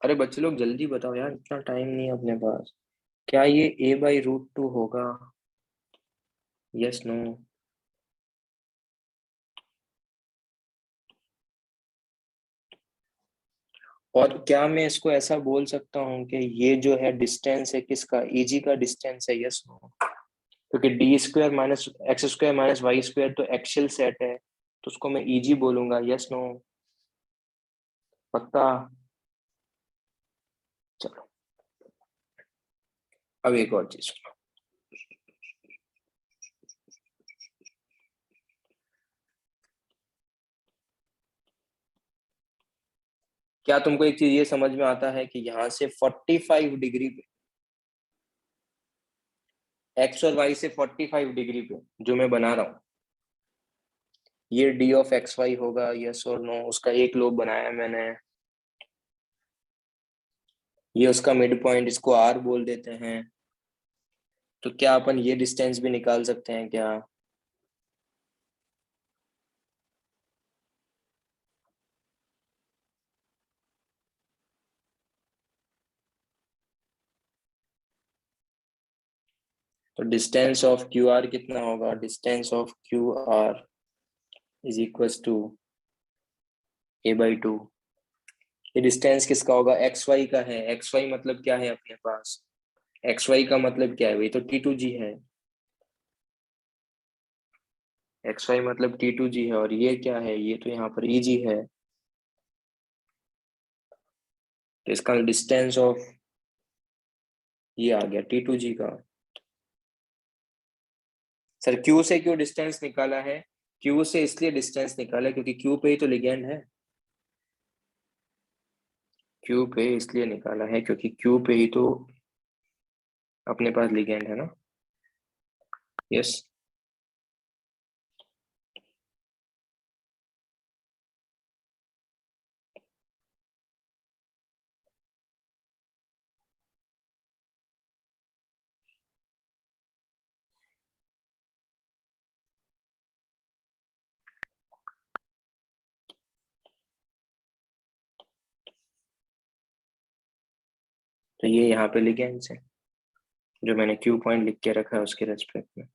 अरे बच्चे लोग जल्दी बताओ यार, इतना टाइम नहीं है अपने पास। क्या ये A/√2 होगा? Yes no? और क्या मैं इसको ऐसा बोल सकता हूँ कि ये जो है डिस्टेंस है किसका, EG का डिस्टेंस है? Yes no? क्योंकि D² - X² - Y² तो एक्सियल सेट है, तो उसको मैं EG बोलूंगा। Yes no? पक्का? चलो, अब एक और चीज। क्या तुमको एक चीज ये समझ में आता है कि यहाँ से 45 डिग्री पे, एक्स और वाई से 45 डिग्री पे जो मैं बना रहा हूँ, ये D(x(y) होगा? यस और नो? उसका एक लोब बनाया मैंने, ये उसका मिड पॉइंट, इसको R बोल देते हैं। तो क्या अपन ये डिस्टेंस भी निकाल सकते हैं क्या? तो डिस्टेंस ऑफ QR कितना होगा? Distance of QR is equal to A/2। ये डिस्टेंस किसका होगा? XY का है। XY मतलब क्या है अपने पास? XY का मतलब क्या है? वही तो T2G है। XY मतलब T2G है, और ये क्या है? ये तो यहाँ पर EG है। तो इसका डिस्टेंस ऑफ ये आ गया T2G का। सर Q से क्यों डिस्टेंस निकाला है? Q से इसलिए डिस्टेंस निकाला क्योंकि Q पे ही तो लिगेंड है। Q पे इसलिए निकाला है क्योंकि Q पे ही तो अपने पास लिगेंड है ना। यस। तो ये यहाँ पे लिगेंड्स है जो मैंने Q पॉइंट लिख के रखा है उसके रेस्पेक्ट में।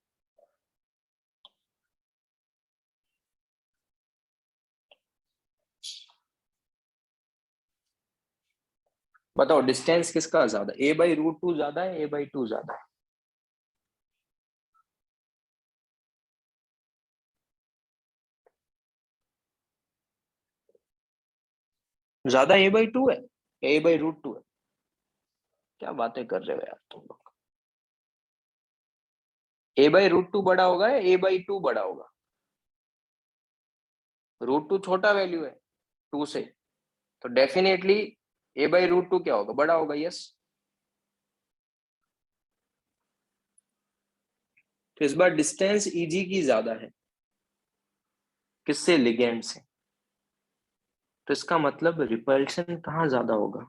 बताओ डिस्टेंस किसका ज्यादा, A/√2 ज्यादा है, A/2 ज्यादा है? ज्यादा A/2 है, A/√2 है? क्या बातें कर रहे हो यार तुम लोग। A/√2 बड़ा होगा या A/2 बड़ा होगा? √2 छोटा वैल्यू है 2 से, तो डेफिनेटली A/√2 क्या होगा? बड़ा होगा। यस। तो इस बार डिस्टेंस EG की ज्यादा है, किससे? लिगेंड से। तो इसका मतलब रिपल्शन कहाँ ज्यादा होगा?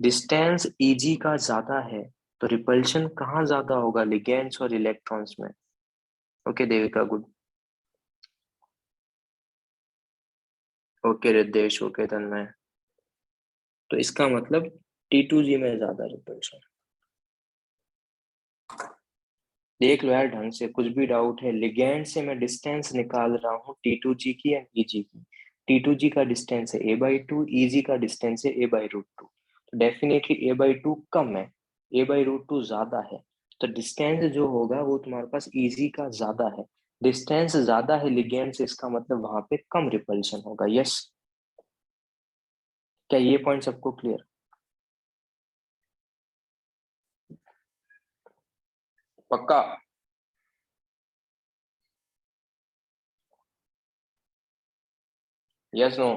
डिस्टेंस Eg का ज्यादा है तो रिपल्शन कहाँ ज्यादा होगा? लिगेंड्स और इलेक्ट्रॉन्स में। Okay Devika, good. Okay Riddesh, okay Tanmay. तो इसका मतलब T2G में ज्यादा रिपल्शन। देख लो यार ढंग से, कुछ भी डाउट है? लिगेंड से मैं डिस्टेंस निकाल रहा हूँ T2G की एंड Eg की। T2G का डिस्टेंस है a/2, Eg का डिस्टेंस है a/√2। तो डेफिनेटली a/2 कम है, a/√2 ज्यादा है। तो डिस्टेंस जो होगा वो तुम्हारे पास Eg का ज्यादा है। डिस्टेंस ज्यादा है लिगेंड से, इसका मतलब वहां पे कम रिपल्शन होगा। यस, क्या ये पॉइंट सबको क्लियर? पक्का? Yes no?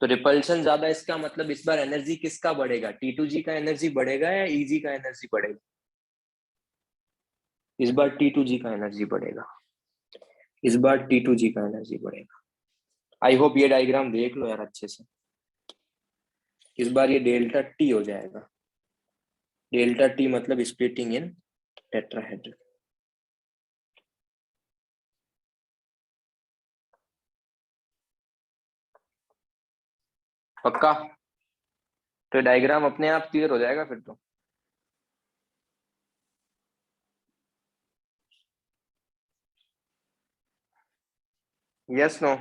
तो रिपल्शन ज्यादा, इसका मतलब इस बार एनर्जी किसका बढ़ेगा? T2G का एनर्जी बढ़ेगा या Eg का एनर्जी बढ़ेगा? इस बार T2G का एनर्जी बढ़ेगा। इस बार T2G का एनर्जी बढ़ेगा। आई होप ये डायग्राम देख लो यार अच्छे से। इस बार ये डेल्टा टी हो जाएगा। डेल्टा टी मतलब स्प्लिटिंग इन टेट्राहेड्रल। पक्का? तो डायग्राम अपने आप क्लियर हो जाएगा फिर तो। Yes no?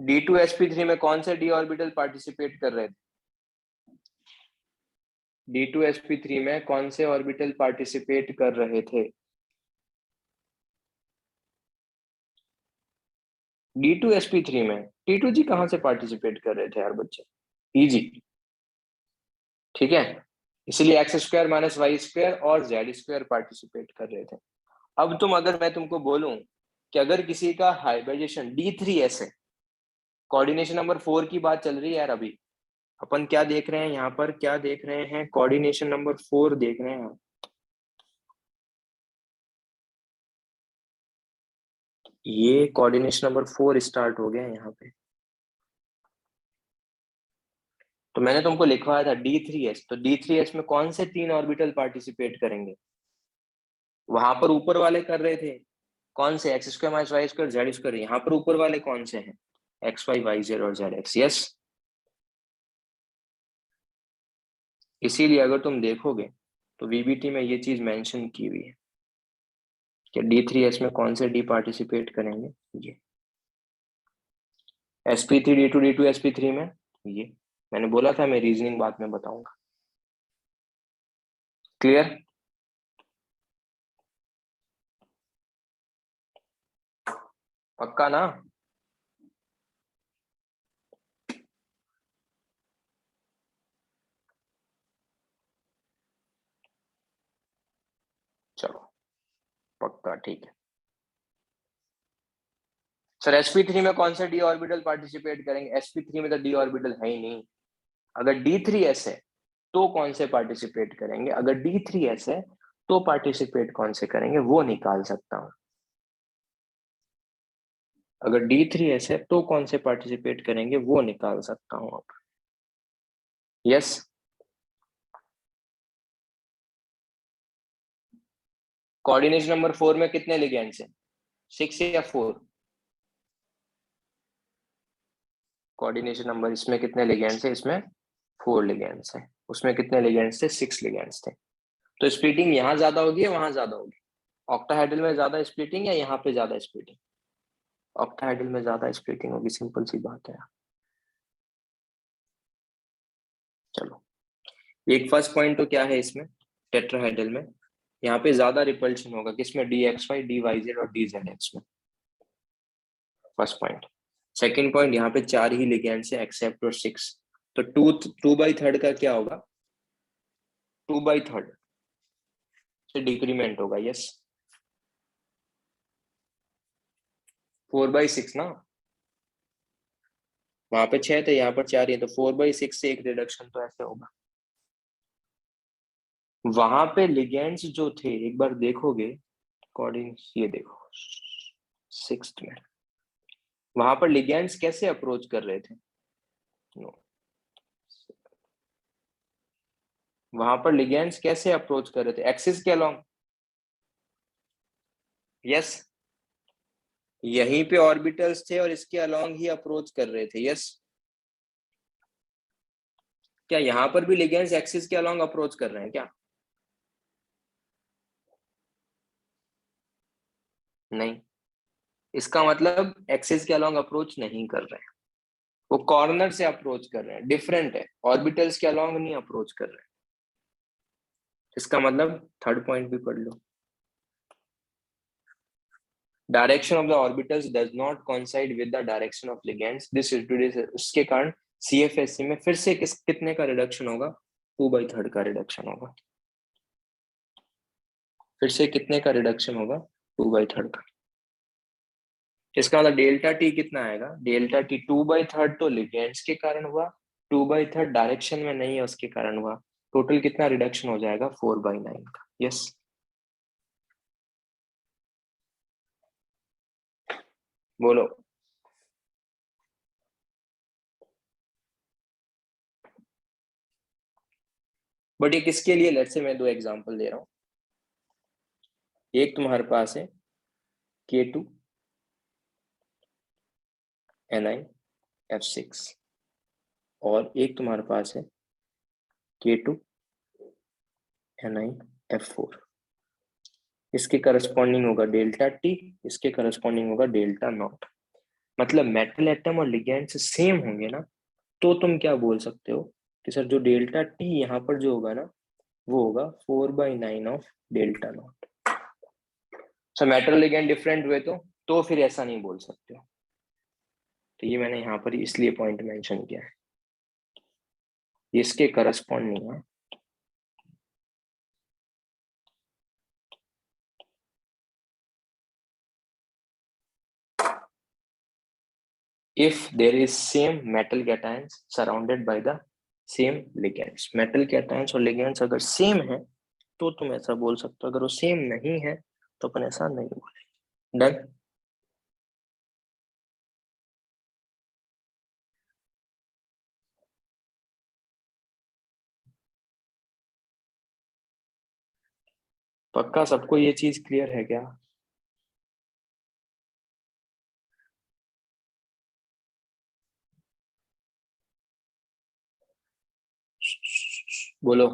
D2sp3 में कौन से डी ऑर्बिटल पार्टिसिपेट कर रहे थे? D2sp3 में कौन से ऑर्बिटल पार्टिसिपेट कर रहे थे? D2sp3 में T2G कहां से पार्टिसिपेट कर रहे थे यार बच्चे? Eg। ठीक है, इसलिए x² - y² और z² पार्टिसिपेट कर रहे थे। अब तुम, अगर मैं तुमको बोलूं कि अगर किसी का हाइब्रिडाइजेशन D3s है, कोऑर्डिनेशन नंबर 4 की बात चल रही है यार अभी। अपन क्या देख रहे हैं यहाँ पर? क्या देख रहे हैं? कोऑर्डिनेशन नंबर 4 देख रहे हैं। ये कोऑर्डिनेशन नंबर 4 स्टार्ट हो गया है यहाँ पे। तो मैंने तुमको लिखवाया था D3s, तो D3s में कौन से 3 ऑर्बिटल पार्टिसिपेट करेंगे? वहां पर ऊपर वाले कर रहे थे कौन से? x² - y² z²। यहाँ पर ऊपर वाले कौन से हैं? x y y z और zx। यस, इसीलिए अगर तुम देखोगे तो VBT में ये चीज मेंशन की हुई है कि D3s में कौन से डी पार्टिसिपेट करेंगे। ये sp3 d2 d2 sp3 में ये मैंने बोला था, मैं रीजनिंग बाद में बताऊंगा। क्लियर? पक्का ना? चलो, पक्का, ठीक है। सर sp3 में कौन से डी ऑर्बिटल पार्टिसिपेट करेंगे? sp3 में तो डी ऑर्बिटल है ही नहीं। अगर D3s है तो कौन से पार्टिसिपेट करेंगे? अगर D3s है तो पार्टिसिपेट कौन से करेंगे वो निकाल सकता हूं। अगर D3s है तो कौन से पार्टिसिपेट करेंगे वो निकाल सकता हूं अब। यस, कोऑर्डिनेशन नंबर 4 में कितने लिगेंड्स हैं? 6 या 4? कोऑर्डिनेशन नंबर इसमें कितने लिगेंड्स है? इसमें 4 लिगेंड्स है। उसमें कितने लिगेंड्स थे? 6 लिगेंड्स थे। तो स्प्लिटिंग यहाँ ज्यादा होगी या वहां ज्यादा होगी? ऑक्टाहेड्रल में ज्यादा स्प्लिटिंग या यहाँ पे ज्यादा स्प्लिटिंग? ऑक्टाहेड्रल में ज्यादा स्प्लिटिंग होगी, सिंपल सी बात है। चलो, एक फर्स्ट पॉइंट तो क्या है इसमें टेट्राहेड्रल में? यहाँ पे ज्यादा रिपल्शन होगा किसमें? DXY DYZ और DZX में। First point. सेकंड पॉइंट, यहाँ पे 4 ही लिगेंड्स है एक्सेप्ट और 6, तो 2/3 का क्या होगा? 2/3 से डिक्रीमेंट होगा। यस, 4/6 ना? वहां पे 6 थे, यहाँ पर 4 ही, तो 4/6 से एक रिडक्शन तो ऐसे होगा। वहां पे लिगेंड्स जो थे, एक बार देखोगे कोऑर्डिनेट्स ये देखो 6th में, वहां पर लिगेंड्स कैसे अप्रोच कर रहे थे? नो, वहां पर लिगेंड्स कैसे अप्रोच कर रहे थे? एक्सिस के अलोंग। यस, यहीं पे ऑर्बिटल्स थे और इसके अलोंग ही अप्रोच कर रहे थे। यस, क्या यहां पर भी लिगेंड्स एक्सिस के अलोंग अप्रोच कर रहे हैं क्या? नहीं, इसका मतलब एक्सिस के अलोंग अप्रोच नहीं कर रहे हैं, वो कॉर्नर से अप्रोच कर रहे हैं, डिफरेंट है, ऑर्बिटल्स के अलोंग नहीं अप्रोच कर रहे हैं। इसका मतलब थर्ड पॉइंट भी पढ़ लो, direction of the orbitals does not coincide with the direction of ligands, this introduce, उसके कारण सीएफएससी में फिर से कितने का रिडक्शन होगा? 2/3 का रिडक्शन होगा। फिर से कितने का रिडक्शन होगा? 2/3 का। इसका मतलब डेल्टा टी कितना आएगा? डेल्टा टी 2/3 तो लिगेंड्स के कारण हुआ, 2/3 डायरेक्शन में नहीं है उसके कारण हुआ, टोटल कितना रिडक्शन हो जाएगा? 4/9 का। यस, बोलो। बट ये किसके लिए? लेट्स से मैं 2 एग्जांपल दे रहा हूँ। एक तुम्हारे पास है K2 NiF6 और एक तुम्हारे पास है K2 NiF4। इसके करस्पॉन्डिंग होगा डेल्टा टी, इसके करस्पॉन्डिंग होगा डेल्टा नॉट। मतलब मेटल एटम और लिगेंड से सेम होंगे ना, तो तुम क्या बोल सकते हो कि सर जो डेल्टा टी यहाँ पर जो होगा ना, वो होगा 4/9 of delta not. Sir metal ligand different हुए तो फिर ऐसा नहीं बोल सकते हो। तो ये मैंने यहाँ पर इसलिए पॉइंट मेंशन किया है, इसके करस्पॉन्डिंग है। If there is same metal cations surrounded by the same ligands, metal cations और ligands अगर सेम है तो तुम ऐसा बोल सकते हो, अगर वो सेम नहीं है तो अपन ऐसा नहीं बोलेंगे। डन। पक्का सबको ये चीज क्लियर है क्या? बोलो।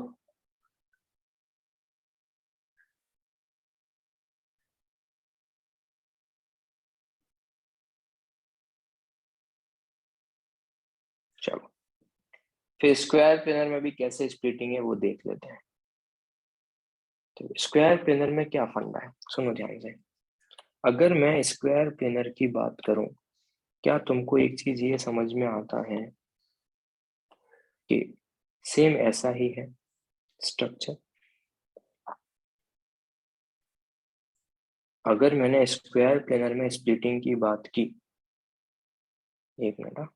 चलो, फिर स्क्वायर प्लेनर में भी कैसे स्प्लिटिंग है वो देख लेते हैं। तो स्क्वायर प्लेनर में क्या फंडा है, सुनो ध्यान से। अगर मैं स्क्वायर प्लेनर की बात करूं, क्या तुमको एक चीज ये समझ में आता है कि सेम ऐसा ही है स्ट्रक्चर? अगर मैंने स्क्वायर प्लेनर में स्प्लिटिंग की बात की, एक मिनट,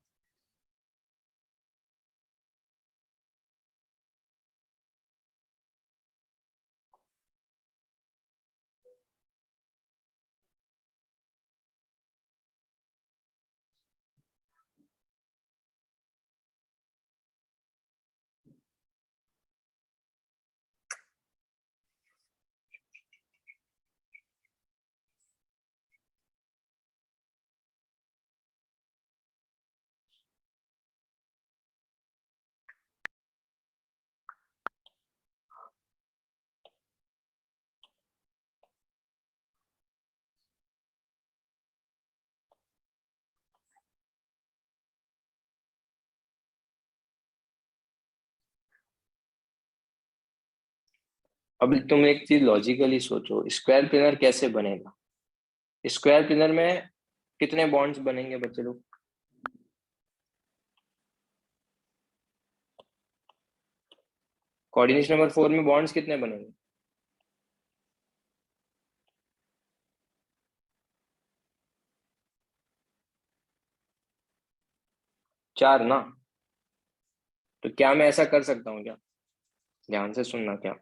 अब तुम एक चीज लॉजिकली सोचो, स्क्वायर प्लेनर कैसे बनेगा? स्क्वायर प्लेनर में कितने बॉन्ड्स बनेंगे बच्चे लोग? कोऑर्डिनेशन नंबर 4 में बॉन्ड्स कितने बनेंगे? 4 ना? तो क्या मैं ऐसा कर सकता हूँ क्या? ध्यान से सुनना, क्या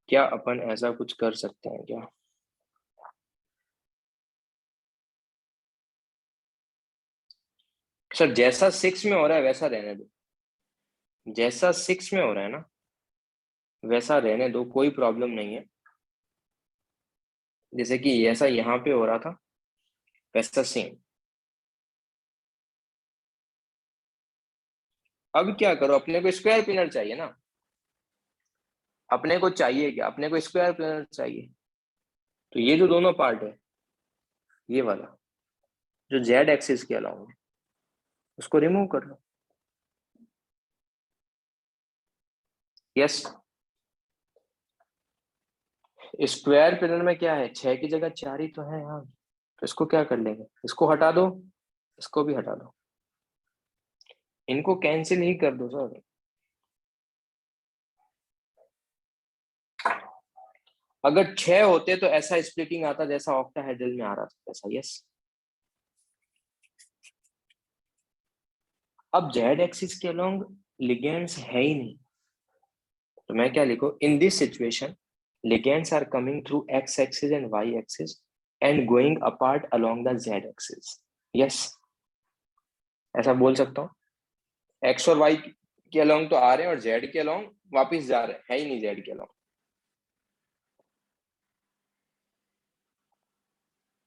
क्या अपन ऐसा कुछ कर सकते हैं क्या? सर जैसा 6 में हो रहा है वैसा रहने दो, जैसा 6 में हो रहा है ना वैसा रहने दो, कोई प्रॉब्लम नहीं है। जैसे कि ऐसा यहाँ पे हो रहा था वैसा सेम। अब क्या करो, अपने को स्क्वायर पिलर चाहिए ना, अपने को चाहिए क्या, अपने को स्क्वायर पिलर चाहिए। तो ये जो दोनों पार्ट है, ये वाला जो जेड एक्सिस के अलाउंग है, उसको रिमूव कर लो। यस, स्क्वायर पिलर में क्या है, 6 की जगह 4 ही तो है यार। तो इसको क्या कर लेंगे, इसको हटा दो, इसको भी हटा दो, इनको कैंसिल ही कर दो सर। अगर 6 होते तो ऐसा स्प्लिटिंग आता जैसा ऑक्टाहेड्रल में आ रहा था वैसा। यस, अब जेड एक्सिस के अलोंग लिगेंड्स है ही नहीं, तो मैं क्या लिखूं, in this situation ligands are coming through x axis and y axis and going apart along the z axis. Yes, ऐसा बोल सकता हूँ। x और y के अलोंग तो आ रहे हैं और z के अलोंग वापस जा रहे हैं, है ही नहीं z के अलोंग।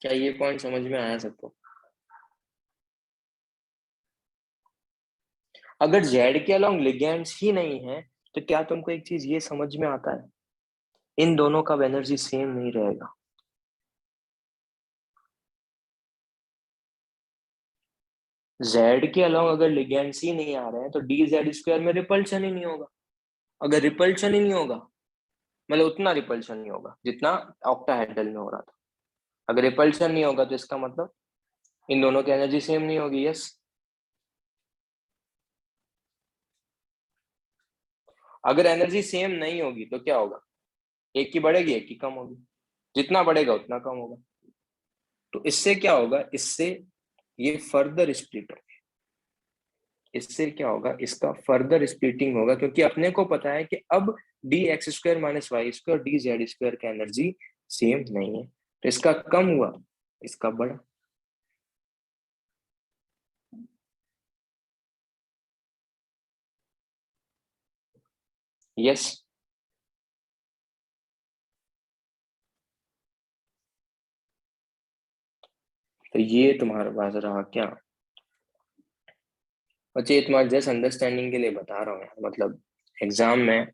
क्या ये पॉइंट समझ में आया सबको? अगर z के अलोंग लिगेंड्स ही नहीं है तो क्या तुमको एक चीज ये समझ में आता है, इन दोनों का एनर्जी सेम नहीं रहेगा। z के अलोंग अगर लिगेंड्स ही नहीं आ रहे हैं तो डी जेड स्क्वायर में रिपल्शन ही नहीं होगा। अगर रिपल्शन ही नहीं होगा, मतलब उतना रिपल्शन नहीं होगा जितना ऑक्टाहेड्रल में हो रहा था। अगर रिपल्शन नहीं होगा तो इसका मतलब इन दोनों की एनर्जी सेम नहीं होगी। यस, अगर एनर्जी सेम नहीं होगी तो क्या होगा, एक की बढ़ेगी एक की कम होगी, जितना बढ़ेगा उतना कम होगा। तो इससे क्या होगा, इससे ये फर्दर स्प्लिट होगा, इससे क्या होगा, इसका फर्दर स्प्लिटिंग होगा, क्योंकि अपने को पता है कि अब D X square minus Y square D Z square का एनर्जी सेम नहीं है, तो इसका कम हुआ, इसका बढ़ा। यस, तो ये तुम्हारे पास रहा क्या। बच्चे ये तुम्हारे जस्ट अंडरस्टैंडिंग के लिए बता रहा हूँ यार, मतलब एग्जाम में,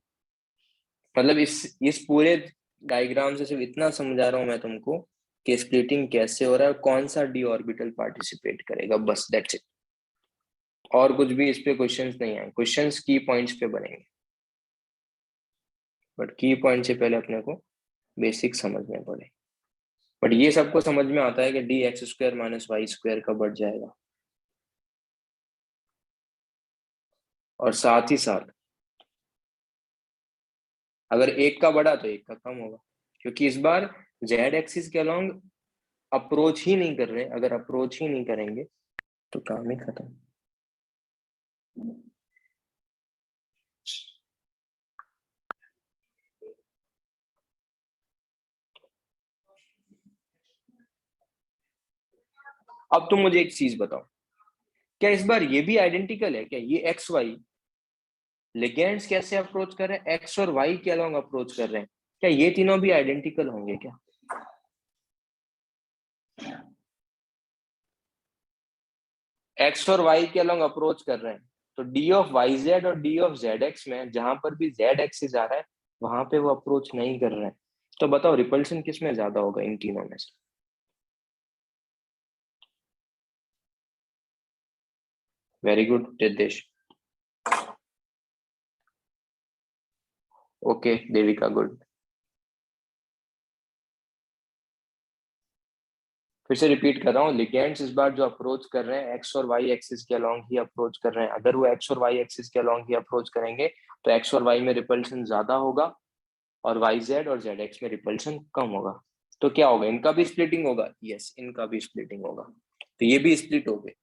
मतलब इस पूरे डायग्राम से सिर्फ इतना समझा रहा हूँ मैं तुमको कि स्प्लिटिंग कैसे हो रहा है, कौन सा डी ऑर्बिटल पार्टिसिपेट करेगा, बस दैट्स इट। और कुछ भी इस पे क्वेश्चंस नहीं आए, क्वेश्चंस की पॉइंट्स पे बनेंगे, बट की पॉइंट से पहले अपने को बेसिक समझने पड़े। बट ये सबको समझ में आता है कि D X square minus Y square का बढ़ जाएगा, और साथ ही साथ अगर एक का बढ़ा तो एक का कम होगा, क्योंकि इस बार जेड एक्सिस के अलोंग अप्रोच ही नहीं कर रहे। अगर अप्रोच ही नहीं करेंगे तो काम ही खत्म। अब तुम मुझे एक चीज बताओ, क्या इस बार ये भी आइडेंटिकल है क्या, ये एक्स वाई लिगेंड्स कैसे अप्रोच कर रहे हैं, एक्स और वाई के अलोंग अप्रोच कर रहे हैं, क्या ये तीनों भी आइडेंटिकल होंगे क्या? एक्स और वाई के अलोंग अप्रोच कर रहे हैं, तो डी ऑफ वाई जेड और डी ऑफ जेड एक्स में जहां पर भी जेड एक्सिस आ रहा है वहां पे वो अप्रोच नहीं कर रहे हैं। तो बताओ रिपल्शन किस में ज्यादा होगा इन तीनों में से? Very good Ritesh. Okay Devika, good. फिर से रिपीट कर रहा हूँ, लिगेंड्स इस बार जो अप्रोच कर रहे हैं एक्स और वाई एक्सिस के अलोंग ही अप्रोच कर रहे हैं। अगर वो एक्स और वाई एक्सिस के अलोंग ही अप्रोच करेंगे तो एक्स और वाई में रिपल्शन ज्यादा होगा और वाई जेड और जेड एक्स में रिपल्शन कम होगा। तो क्या होगा, इनका भी स्प्लिटिंग होगा। यस, इनका भी स्प्लिटिंग होगा, तो ये भी स्प्लिट हो गए।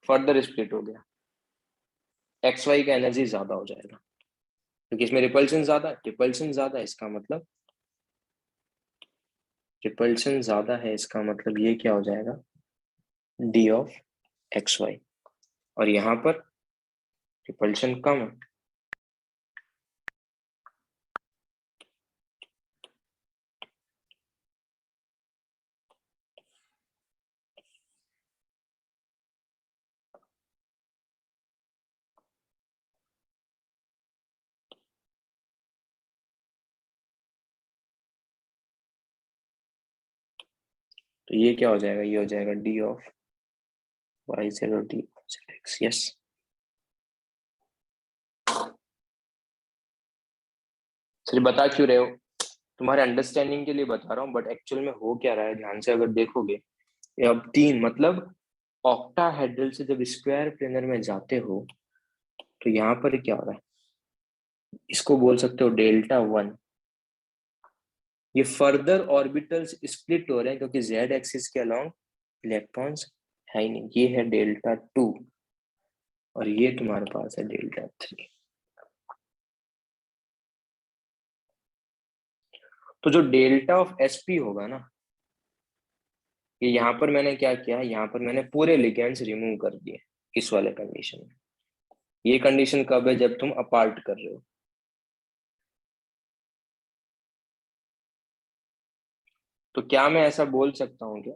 फर्दर स्प्लिट हो गया, एक्स वाई का एनर्जी ज्यादा हो जाएगा क्योंकि इसमें रिपल्शन ज्यादा है, रिपल्शन ज्यादा है इसका मतलब, रिपल्शन ज्यादा है इसका मतलब ये क्या हो जाएगा, डी ऑफ एक्स वाई, और यहाँ पर रिपल्शन कम है, तो ये क्या हो जाएगा, ये हो जाएगा D of Y zero D X. Yes, sir बता क्यों रहे हो, तुम्हारे अंडरस्टैंडिंग के लिए बता रहा हूँ, बट एक्चुअल में हो क्या रहा है ध्यान से अगर देखोगे, ये अब तीन मतलब ऑक्टाहेड्रल से जब स्क्वायर प्लेनर में जाते हो तो यहाँ पर क्या हो रहा है, इसको बोल सकते हो डेल्टा वन, ये फर्दर ऑर्बिटल्स स्प्लिट हो रहे हैं क्योंकि जेड एक्सिस के अलोंग इलेक्ट्रॉन्स है ही नहीं, ये है डेल्टा टू और ये तुम्हारे पास है डेल्टा थ्री। तो जो डेल्टा ऑफ एसपी होगा ना, ये यहाँ पर मैंने क्या किया, यहाँ पर मैंने पूरे लिगेंड्स रिमूव कर दिए इस वाले कंडीशन में। ये कंडीशन कब है, जब तुम अपार्ट कर रहे हो। तो क्या मैं ऐसा बोल सकता हूँ क्या,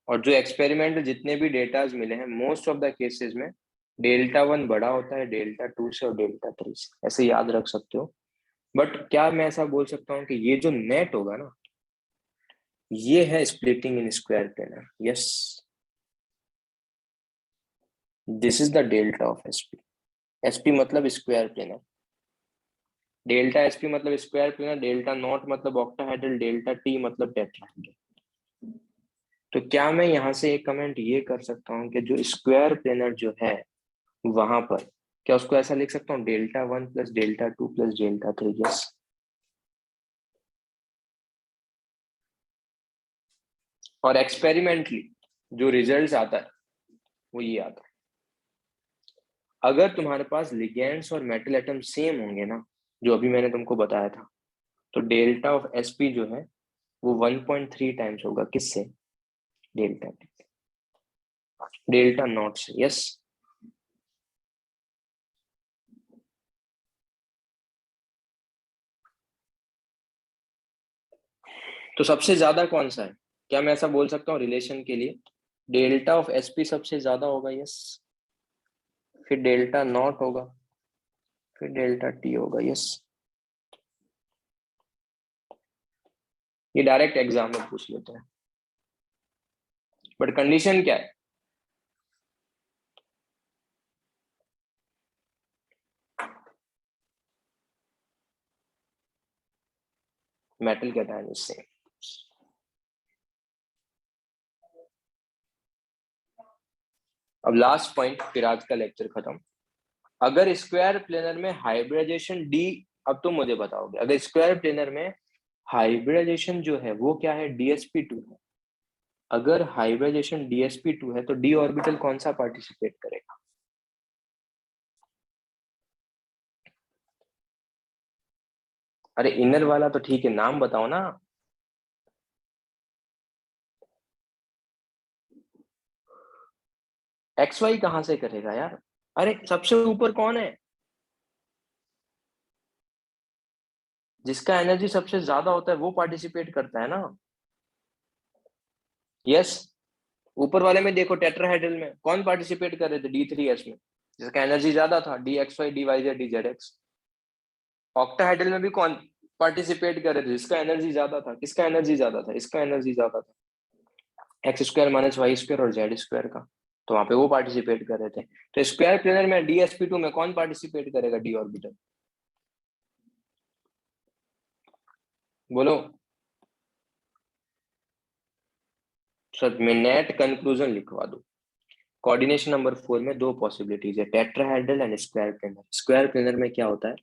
और जो एक्सपेरिमेंट जितने भी डेटाज मिले हैं मोस्ट ऑफ द केसेस में डेल्टा वन बड़ा होता है डेल्टा टू से और डेल्टा थ्री से, ऐसे याद रख सकते हो। बट क्या मैं ऐसा बोल सकता हूँ कि ये जो नेट होगा ना, ये है splitting in square planar. Yes, this is the delta of SP. SP मतलब स्क्वायर प्लेनर, डेल्टा एसपी मतलब स्क्वायर प्लेनर, डेल्टा नॉट मतलब ऑक्टाहेड्रल, डेल्टा टी मतलब टेट्राहेड्रल। तो क्या मैं यहाँ से एक कमेंट ये कर सकता हूँ कि जो स्क्वायर प्लेनर जो है वहां पर, क्या उसको ऐसा लिख सकता हूँ delta one plus delta two plus delta three. Yes, और एक्सपेरिमेंटली जो रिजल्ट आता है वो ये आता है, अगर तुम्हारे पास लिगेंड्स और मेटल एटम सेम होंगे ना, जो अभी मैंने तुमको बताया था, तो डेल्टा ऑफ एसपी जो है वो 1.3 टाइम्स होगा, किससे, डेल्टा डेल्टा नॉट से। यस, तो सबसे ज्यादा कौन सा है, क्या मैं ऐसा बोल सकता हूँ रिलेशन के लिए, डेल्टा ऑफ एसपी सबसे ज्यादा होगा। यस, फिर डेल्टा नॉट होगा, फिर डेल्टा टी होगा। यस, ये डायरेक्ट एग्जाम में पूछ लेते हैं, बट कंडीशन क्या है, मेटल कैटायन सेम। अब लास्ट पॉइंट, फिर आज का लेक्चर खत्म। अगर स्क्वायर प्लेनर में हाइब्रिडाइजेशन डी, अब तुम मुझे बताओगे, अगर स्क्वायर प्लेनर में हाइब्रिडाइजेशन जो है वो क्या है, डीएसपी2 है। अगर हाइब्रिडाइजेशन डीएसपी2 है तो डी ऑर्बिटल कौन सा पार्टिसिपेट करेगा, अरे इनर वाला तो ठीक है, नाम बताओ ना। एक्स वाई कहां से करेगा यार, अरे सबसे ऊपर कौन है, जिसका एनर्जी सबसे ज्यादा होता है वो पार्टिसिपेट करता है ना। यस, ऊपर वाले में देखो, टेट्राहेड्रल में कौन पार्टिसिपेट कर रहे थे, D3S में, जिसका एनर्जी ज्यादा था, D X Y D Y Z D Z X. Octahedral में भी कौन पार्टिसिपेट कर रहे थे, जिसका एनर्जी ज्यादा था, किसका एनर्जी ज्यादा था, इसका एनर्जी ज्यादा था, X square minus Y square और जेड स्क्वायर का, तो वहां पे वो पार्टिसिपेट कर रहे थे। तो स्क्वायर प्लेनर में डीएसपी2 में कौन पार्टिसिपेट करेगा, डी ऑर्बिटल, बोलो। सर मैं नेट कंक्लूजन लिखवा दूं, कोऑर्डिनेशन नंबर 4 में दो पॉसिबिलिटीज है, tetrahedral and square planar. Square planar में क्या होता है,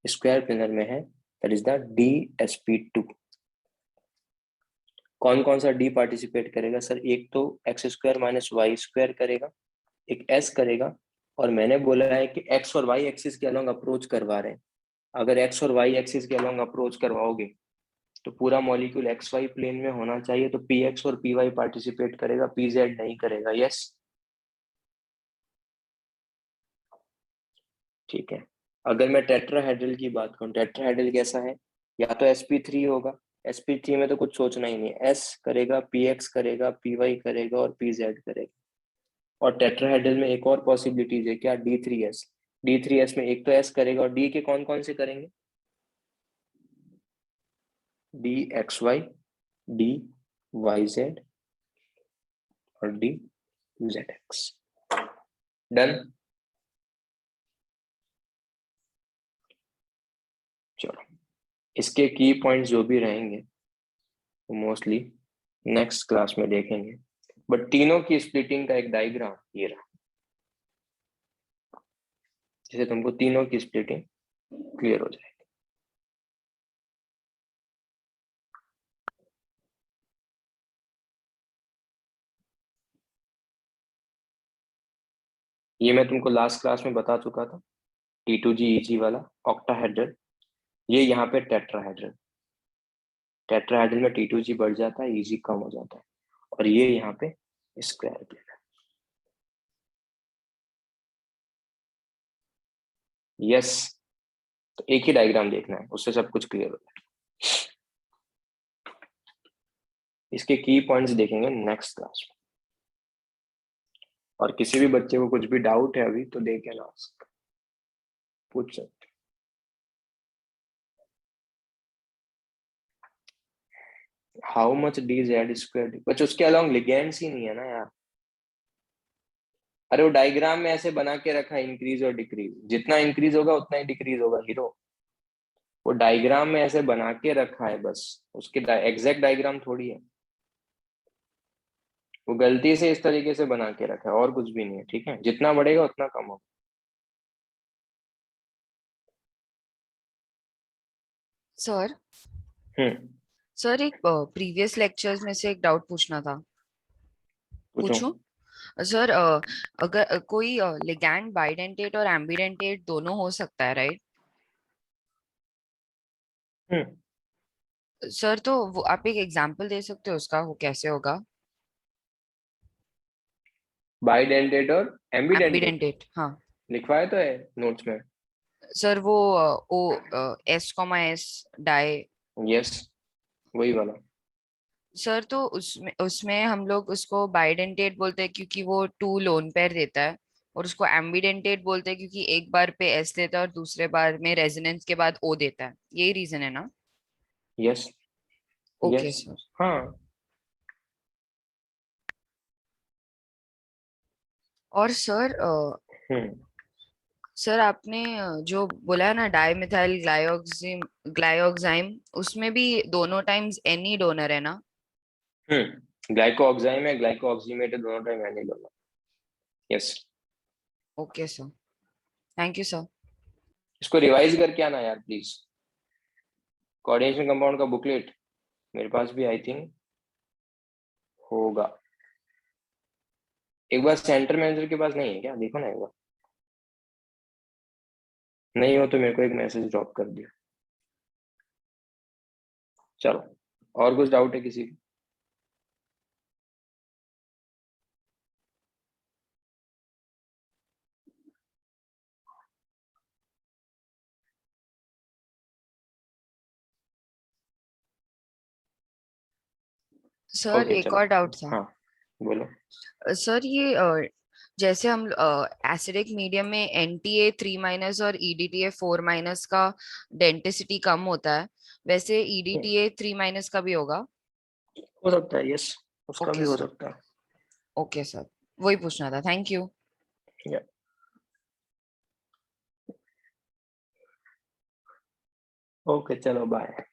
स्क्वायर प्लेनर में है दैट इज द DSP2, कौन कौन सा डी पार्टिसिपेट करेगा सर? एक तो X square minus Y square करेगा, एक एस करेगा, और मैंने बोला है कि एक्स और वाई एक्सिस के अलॉन्ग अप्रोच करवा रहे हैं। अगर एक्स और वाई एक्सिस के अलॉन्ग अप्रोच करवाओगे तो पूरा मॉलिक्यूल एक्स वाई प्लेन में होना चाहिए, तो पी एक्स और पी वाई पार्टिसिपेट करेगा, पी जेड नहीं करेगा। यस, ठीक है। अगर मैं टेट्राहेड्रल की बात करूं, टेट्राहेड्रल कैसा है? या तो sp3 होगा, sp3 में तो कुछ सोचना ही नहीं, s करेगा, px करेगा, py करेगा और pz करेगा। और टेट्राहेड्रल में एक और पॉसिबिलिटीज है क्या? d3s। d3s में एक तो s करेगा, और d के कौन कौन से करेंगे? dxy, dyz और dzx। डन। चलो, इसके की पॉइंट्स जो भी रहेंगे वो मोस्टली नेक्स्ट क्लास में देखेंगे, बट तीनों की स्प्लिटिंग का एक डायग्राम ये रहा, जिससे तुमको तीनों की स्प्लिटिंग क्लियर हो जाएगी। ये मैं तुमको लास्ट क्लास में बता चुका था, T2G वाला ऑक्टाहेड्रल। ये यहाँ पे टेट्राहेड्रल, टेट्राहेड्रल में T2G बढ़ जाता है, EG कम हो जाता है, और ये यहाँ पे स्क्वायर प्लेन है। यस, तो एक ही डायग्राम देखना है, उससे सब कुछ क्लियर हो जाए। इसके की पॉइंट्स देखेंगे नेक्स्ट क्लास में, और किसी भी बच्चे को कुछ भी डाउट है अभी तो दे कैन आस्क, पूछ सकते। How much D Z square, बच्चे उसके अलॉन्ग लिगेंड्स ही नहीं है ना यार। अरे वो डायग्राम में ऐसे बना के रखा है, इंक्रीज और डिक्रीज, जितना इंक्रीज होगा उतना ही डिक्रीज होगा हीरो। वो डायग्राम में ऐसे बना के रखा है बस, उसके एग्जैक्ट डायग्राम थोड़ी है, वो गलती से इस तरीके से बना के रखा है, और कुछ भी नहीं है। ठीक है, जितना बढ़ेगा उतना कम होगा।
सर
हम्म,
सर एक प्रीवियस लेक्चर्स में से एक डाउट पूछना था।
पूछो।
पूछूं? सर अगर कोई लिगैंड बाइडेंटेट और एम्बिडेंटेट दोनों हो सकता है, राइट?
हम्म,
सर तो वो आप एक एग्जांपल दे सकते हो उसका, वो कैसे होगा?
बाइडेंटेट और एम्बिडेंटेट
एम्बिडेंटेट, हाँ।
लिखवाया तो है नोट्स में।
सर वो O S comma S die.
Yes, वही वाला।
सर तो उसमें उसमें हम लोग उसको बाइडेंटेट बोलते हैं क्योंकि वो टू लोन पेयर देता है, और उसको एम्बिडेंटेट बोलते हैं क्योंकि एक बार पे एस देता है और दूसरे बार में रेजोनेंस के बाद ओ देता है। यही रीजन है ना?
Yes,
okay
yes,
sir.
हाँ।
और सर
हम्म,
सर आपने जो बोला है ना डाई मिथाइल ग्लाइऑक्सिम ग्लाइऑक्साइम, उसमें भी दोनों टाइम्स एन ही डोनर है ना?
ग्लाइकोऑक्साइम है, ग्लाइकोऑक्सीमेट है, दोनों टाइम एनी दोनों। Yes.
Okay sir, thank you sir.
इसको रिवाइज करके आना यार प्लीज। कोऑर्डिनेशन कंपाउंड का बुकलेट मेरे पास भी आई थिंक होगा। एक बार सेंटर मैनेजर के पास नहीं है क्या? देखो ना एक बार, नहीं हो तो मेरे को एक मैसेज ड्रॉप कर दिया। चलो, और कुछ डाउट है किसी को?
सर
ओके
एक
चलो।
और डाउट था।
हाँ, बोलो।
सर ये जैसे हम एसिडिक मीडियम में NTA3- और EDTA4- का डेंसिटी कम होता है, वैसे EDTA3- का भी होगा?
हो सकता है, यस, उसका भी
ओके
हो
सर।
सकता
ओके सर, वही पूछना था, थैंक यू।
है। ओके चलो, बाय।